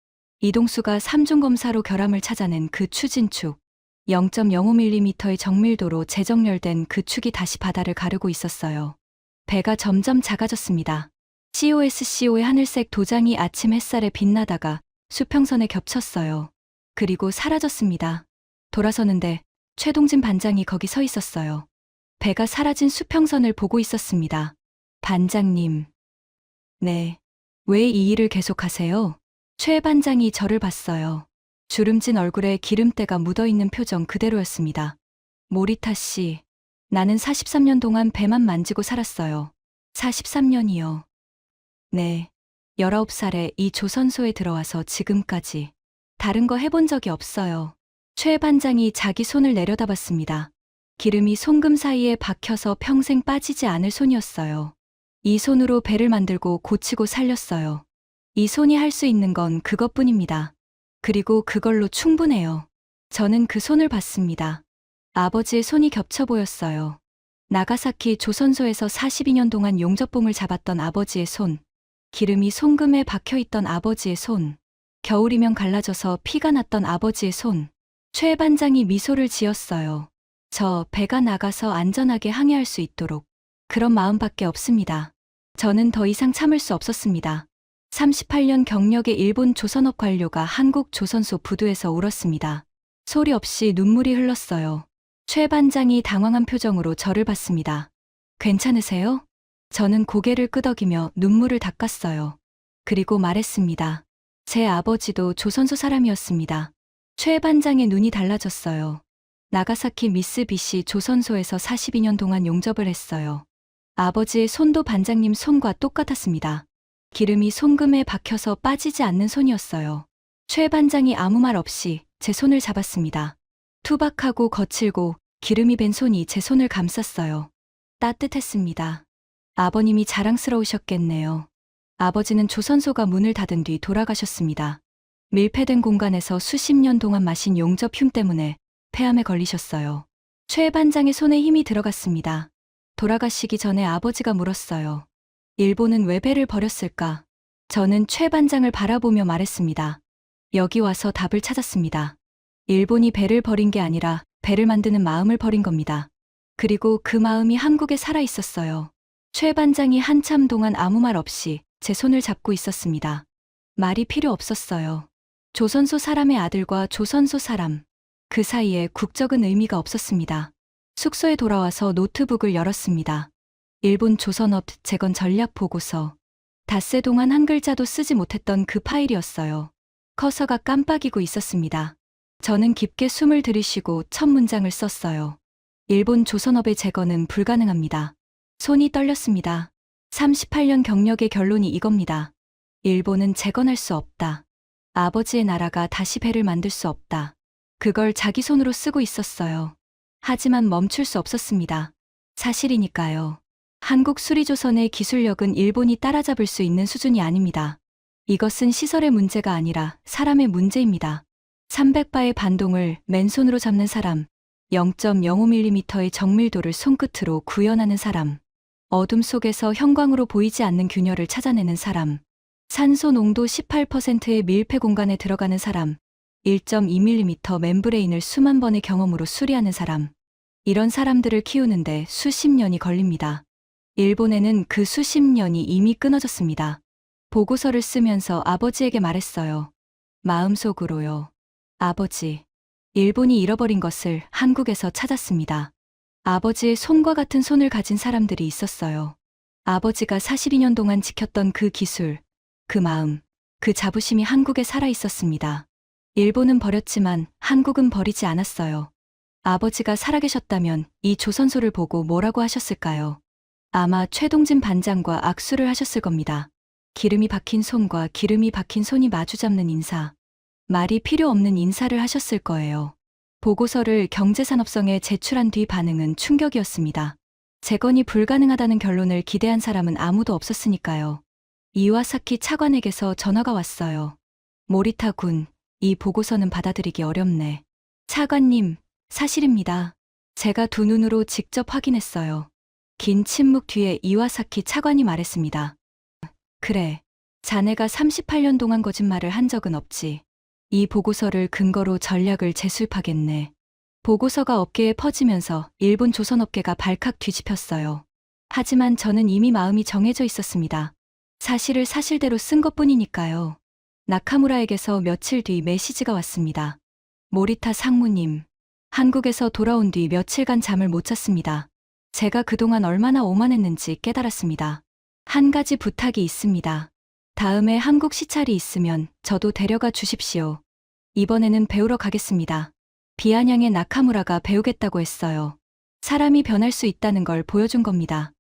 이동수가 3중 검사로 결함을 찾아낸 그 추진축. 0.05mm의 정밀도로 재정렬된 그 축이 다시 바다를 가르고 있었어요. 배가 점점 작아졌습니다. COSCO의 하늘색 도장이 아침 햇살에 빛나다가 수평선에 겹쳤어요. 그리고 사라졌습니다. 돌아서는데 최동진 반장이 거기 서 있었어요. 배가 사라진 수평선을 보고 있었습니다. 반장님. 네. 왜 이 일을 계속하세요? 최 반장이 저를 봤어요. 주름진 얼굴에 기름때가 묻어있는 표정 그대로였습니다. 모리타 씨, 나는 43년 동안 배만 만지고 살았어요. 43년이요. 네. 19살에 이 조선소에 들어와서 지금까지 다른 거 해본 적이 없어요. 최 반장이 자기 손을 내려다봤습니다. 기름이 손금 사이에 박혀서 평생 빠지지 않을 손이었어요. 이 손으로 배를 만들고 고치고 살렸어요. 이 손이 할 수 있는 건 그것뿐입니다. 그리고 그걸로 충분해요. 저는 그 손을 봤습니다. 아버지의 손이 겹쳐 보였어요. 나가사키 조선소에서 42년 동안 용접봉을 잡았던 아버지의 손, 기름이 손금에 박혀있던 아버지의 손, 겨울이면 갈라져서 피가 났던 아버지의 손. 최 반장이 미소를 지었어요. 저 배가 나가서 안전하게 항해할 수 있도록 그런 마음밖에 없습니다. 저는 더 이상 참을 수 없었습니다. 38년 경력의 일본 조선업 관료가 한국 조선소 부두에서 울었습니다. 소리 없이 눈물이 흘렀어요. 최 반장이 당황한 표정으로 저를 봤습니다. 괜찮으세요? 저는 고개를 끄덕이며 눈물을 닦았어요. 그리고 말했습니다. 제 아버지도 조선소 사람이었습니다. 최 반장의 눈이 달라졌어요. 나가사키 미쓰비시 조선소에서 42년 동안 용접을 했어요. 아버지의 손도 반장님 손과 똑같았습니다. 기름이 손금에 박혀서 빠지지 않는 손이었어요. 최 반장이 아무 말 없이 제 손을 잡았습니다. 투박하고 거칠고 기름이 밴 손이 제 손을 감쌌어요. 따뜻했습니다. 아버님이 자랑스러우셨겠네요. 아버지는 조선소가 문을 닫은 뒤 돌아가셨습니다. 밀폐된 공간에서 수십 년 동안 마신 용접 흉 때문에 폐암에 걸리셨어요. 최 반장의 손에 힘이 들어갔습니다. 돌아가시기 전에 아버지가 물었어요. 일본은 왜 배를 버렸을까? 저는 최 반장을 바라보며 말했습니다. 여기 와서 답을 찾았습니다. 일본이 배를 버린 게 아니라 배를 만드는 마음을 버린 겁니다. 그리고 그 마음이 한국에 살아 있었어요. 최 반장이 한참 동안 아무 말 없이 제 손을 잡고 있었습니다. 말이 필요 없었어요. 조선소 사람의 아들과 조선소 사람. 그 사이에 국적은 의미가 없었습니다. 숙소에 돌아와서 노트북을 열었습니다. 일본 조선업 재건 전략 보고서. 닷새 동안 한 글자도 쓰지 못했던 그 파일이었어요. 커서가 깜빡이고 있었습니다. 저는 깊게 숨을 들이쉬고 첫 문장을 썼어요. 일본 조선업의 재건은 불가능합니다. 손이 떨렸습니다. 38년 경력의 결론이 이겁니다. 일본은 재건할 수 없다. 아버지의 나라가 다시 배를 만들 수 없다. 그걸 자기 손으로 쓰고 있었어요. 하지만 멈출 수 없었습니다. 사실이니까요. 한국 수리조선의 기술력은 일본이 따라잡을 수 있는 수준이 아닙니다. 이것은 시설의 문제가 아니라 사람의 문제입니다. 300바의 반동을 맨손으로 잡는 사람, 0.05mm의 정밀도를 손끝으로 구현하는 사람, 어둠 속에서 형광으로 보이지 않는 균열을 찾아내는 사람, 산소 농도 18%의 밀폐 공간에 들어가는 사람, 1.2mm 멤브레인을 수만 번의 경험으로 수리하는 사람. 이런 사람들을 키우는데 수십 년이 걸립니다. 일본에는 그 수십 년이 이미 끊어졌습니다. 보고서를 쓰면서 아버지에게 말했어요. 마음속으로요. 아버지, 일본이 잃어버린 것을 한국에서 찾았습니다. 아버지의 손과 같은 손을 가진 사람들이 있었어요. 아버지가 42년 동안 지켰던 그 기술, 그 마음, 그 자부심이 한국에 살아 있었습니다. 일본은 버렸지만 한국은 버리지 않았어요. 아버지가 살아계셨다면 이 조선소를 보고 뭐라고 하셨을까요? 아마 최동진 반장과 악수를 하셨을 겁니다. 기름이 박힌 손과 기름이 박힌 손이 마주잡는 인사. 말이 필요 없는 인사를 하셨을 거예요. 보고서를 경제산업성에 제출한 뒤 반응은 충격이었습니다. 재건이 불가능하다는 결론을 기대한 사람은 아무도 없었으니까요. 이와사키 차관에게서 전화가 왔어요. 모리타 군, 이 보고서는 받아들이기 어렵네. 차관님, 사실입니다. 제가 두 눈으로 직접 확인했어요. 긴 침묵 뒤에 이와사키 차관이 말했습니다. 그래, 자네가 38년 동안 거짓말을 한 적은 없지. 이 보고서를 근거로 전략을 재수입하겠네. 보고서가 업계에 퍼지면서 일본 조선업계가 발칵 뒤집혔어요. 하지만 저는 이미 마음이 정해져 있었습니다. 사실을 사실대로 쓴 것뿐이니까요. 나카무라에게서 며칠 뒤 메시지가 왔습니다. 모리타 상무님, 한국에서 돌아온 뒤 며칠간 잠을 못 잤습니다. 제가 그동안 얼마나 오만했는지 깨달았습니다. 한 가지 부탁이 있습니다. 다음에 한국 시찰이 있으면 저도 데려가 주십시오. 이번에는 배우러 가겠습니다. 비아냥의 나카무라가 배우겠다고 했어요. 사람이 변할 수 있다는 걸 보여준 겁니다.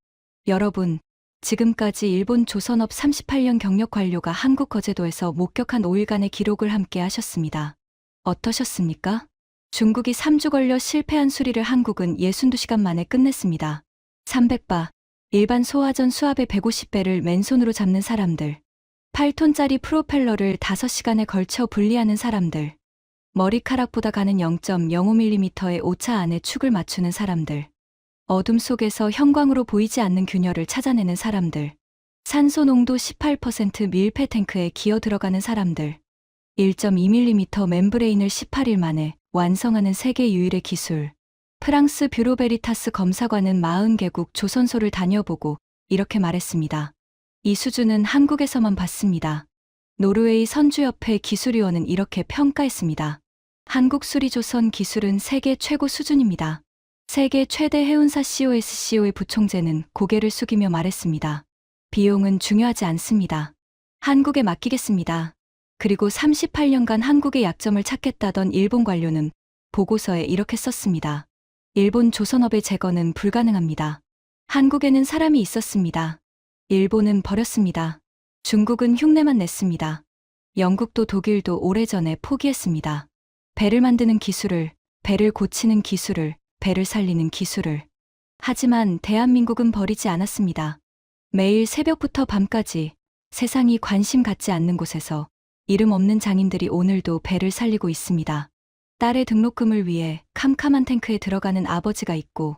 여러분, 지금까지 일본 조선업 38년 경력 관료가 한국 거제도에서 목격한 5일간의 기록을 함께 하셨습니다. 어떠셨습니까? 중국이 3주 걸려 실패한 수리를 한국은 62시간 만에 끝냈습니다. 300바, 일반 소화전 수압의 150배를 맨손으로 잡는 사람들. 8톤짜리 프로펠러를 5시간에 걸쳐 분리하는 사람들. 머리카락보다 가는 0.05mm의 오차 안에 축을 맞추는 사람들. 어둠 속에서 형광으로 보이지 않는 균열을 찾아내는 사람들. 산소 농도 18% 밀폐 탱크에 기어 들어가는 사람들. 1.2mm 멤브레인을 18일 만에 완성하는 세계 유일의 기술. 프랑스 뷰로 베리타스 검사관은 40개국 조선소를 다녀보고 이렇게 말했습니다. 이 수준은 한국에서만 봤습니다. 노르웨이 선주협회 기술위원은 이렇게 평가했습니다. 한국 수리조선 기술은 세계 최고 수준입니다. 세계 최대 해운사 COSCO의 부총재는 고개를 숙이며 말했습니다. 비용은 중요하지 않습니다. 한국에 맡기겠습니다. 그리고 38년간 한국의 약점을 찾겠다던 일본 관료는 보고서에 이렇게 썼습니다. 일본 조선업의 제거는 불가능합니다. 한국에는 사람이 있었습니다. 일본은 버렸습니다. 중국은 흉내만 냈습니다. 영국도 독일도 오래전에 포기했습니다. 배를 만드는 기술을, 배를 고치는 기술을, 배를 살리는 기술을. 하지만 대한민국은 버리지 않았습니다. 매일 새벽부터 밤까지 세상이 관심 갖지 않는 곳에서 이름 없는 장인들이 오늘도 배를 살리고 있습니다. 딸의 등록금을 위해 캄캄한 탱크에 들어가는 아버지가 있고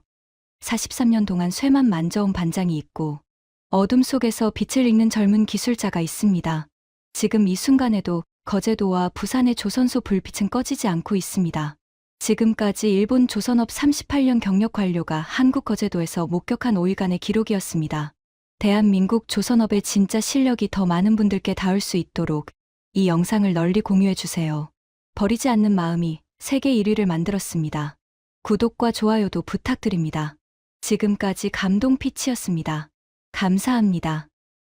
43년 동안 쇠만 만져온 반장이 있고 어둠 속에서 빛을 읽는 젊은 기술자가 있습니다. 지금 이 순간에도 거제도와 부산의 조선소 불빛은 꺼지지 않고 있습니다. 지금까지 일본 조선업 38년 경력 관료가 한국 거제도에서 목격한 5일간의 기록이었습니다. 대한민국 조선업의 진짜 실력이 더 많은 분들께 닿을 수 있도록 이 영상을 널리 공유해주세요. 버리지 않는 마음이 세계 1위를 만들었습니다. 구독과 좋아요도 부탁드립니다. 지금까지 감동 피치였습니다. 감사합니다.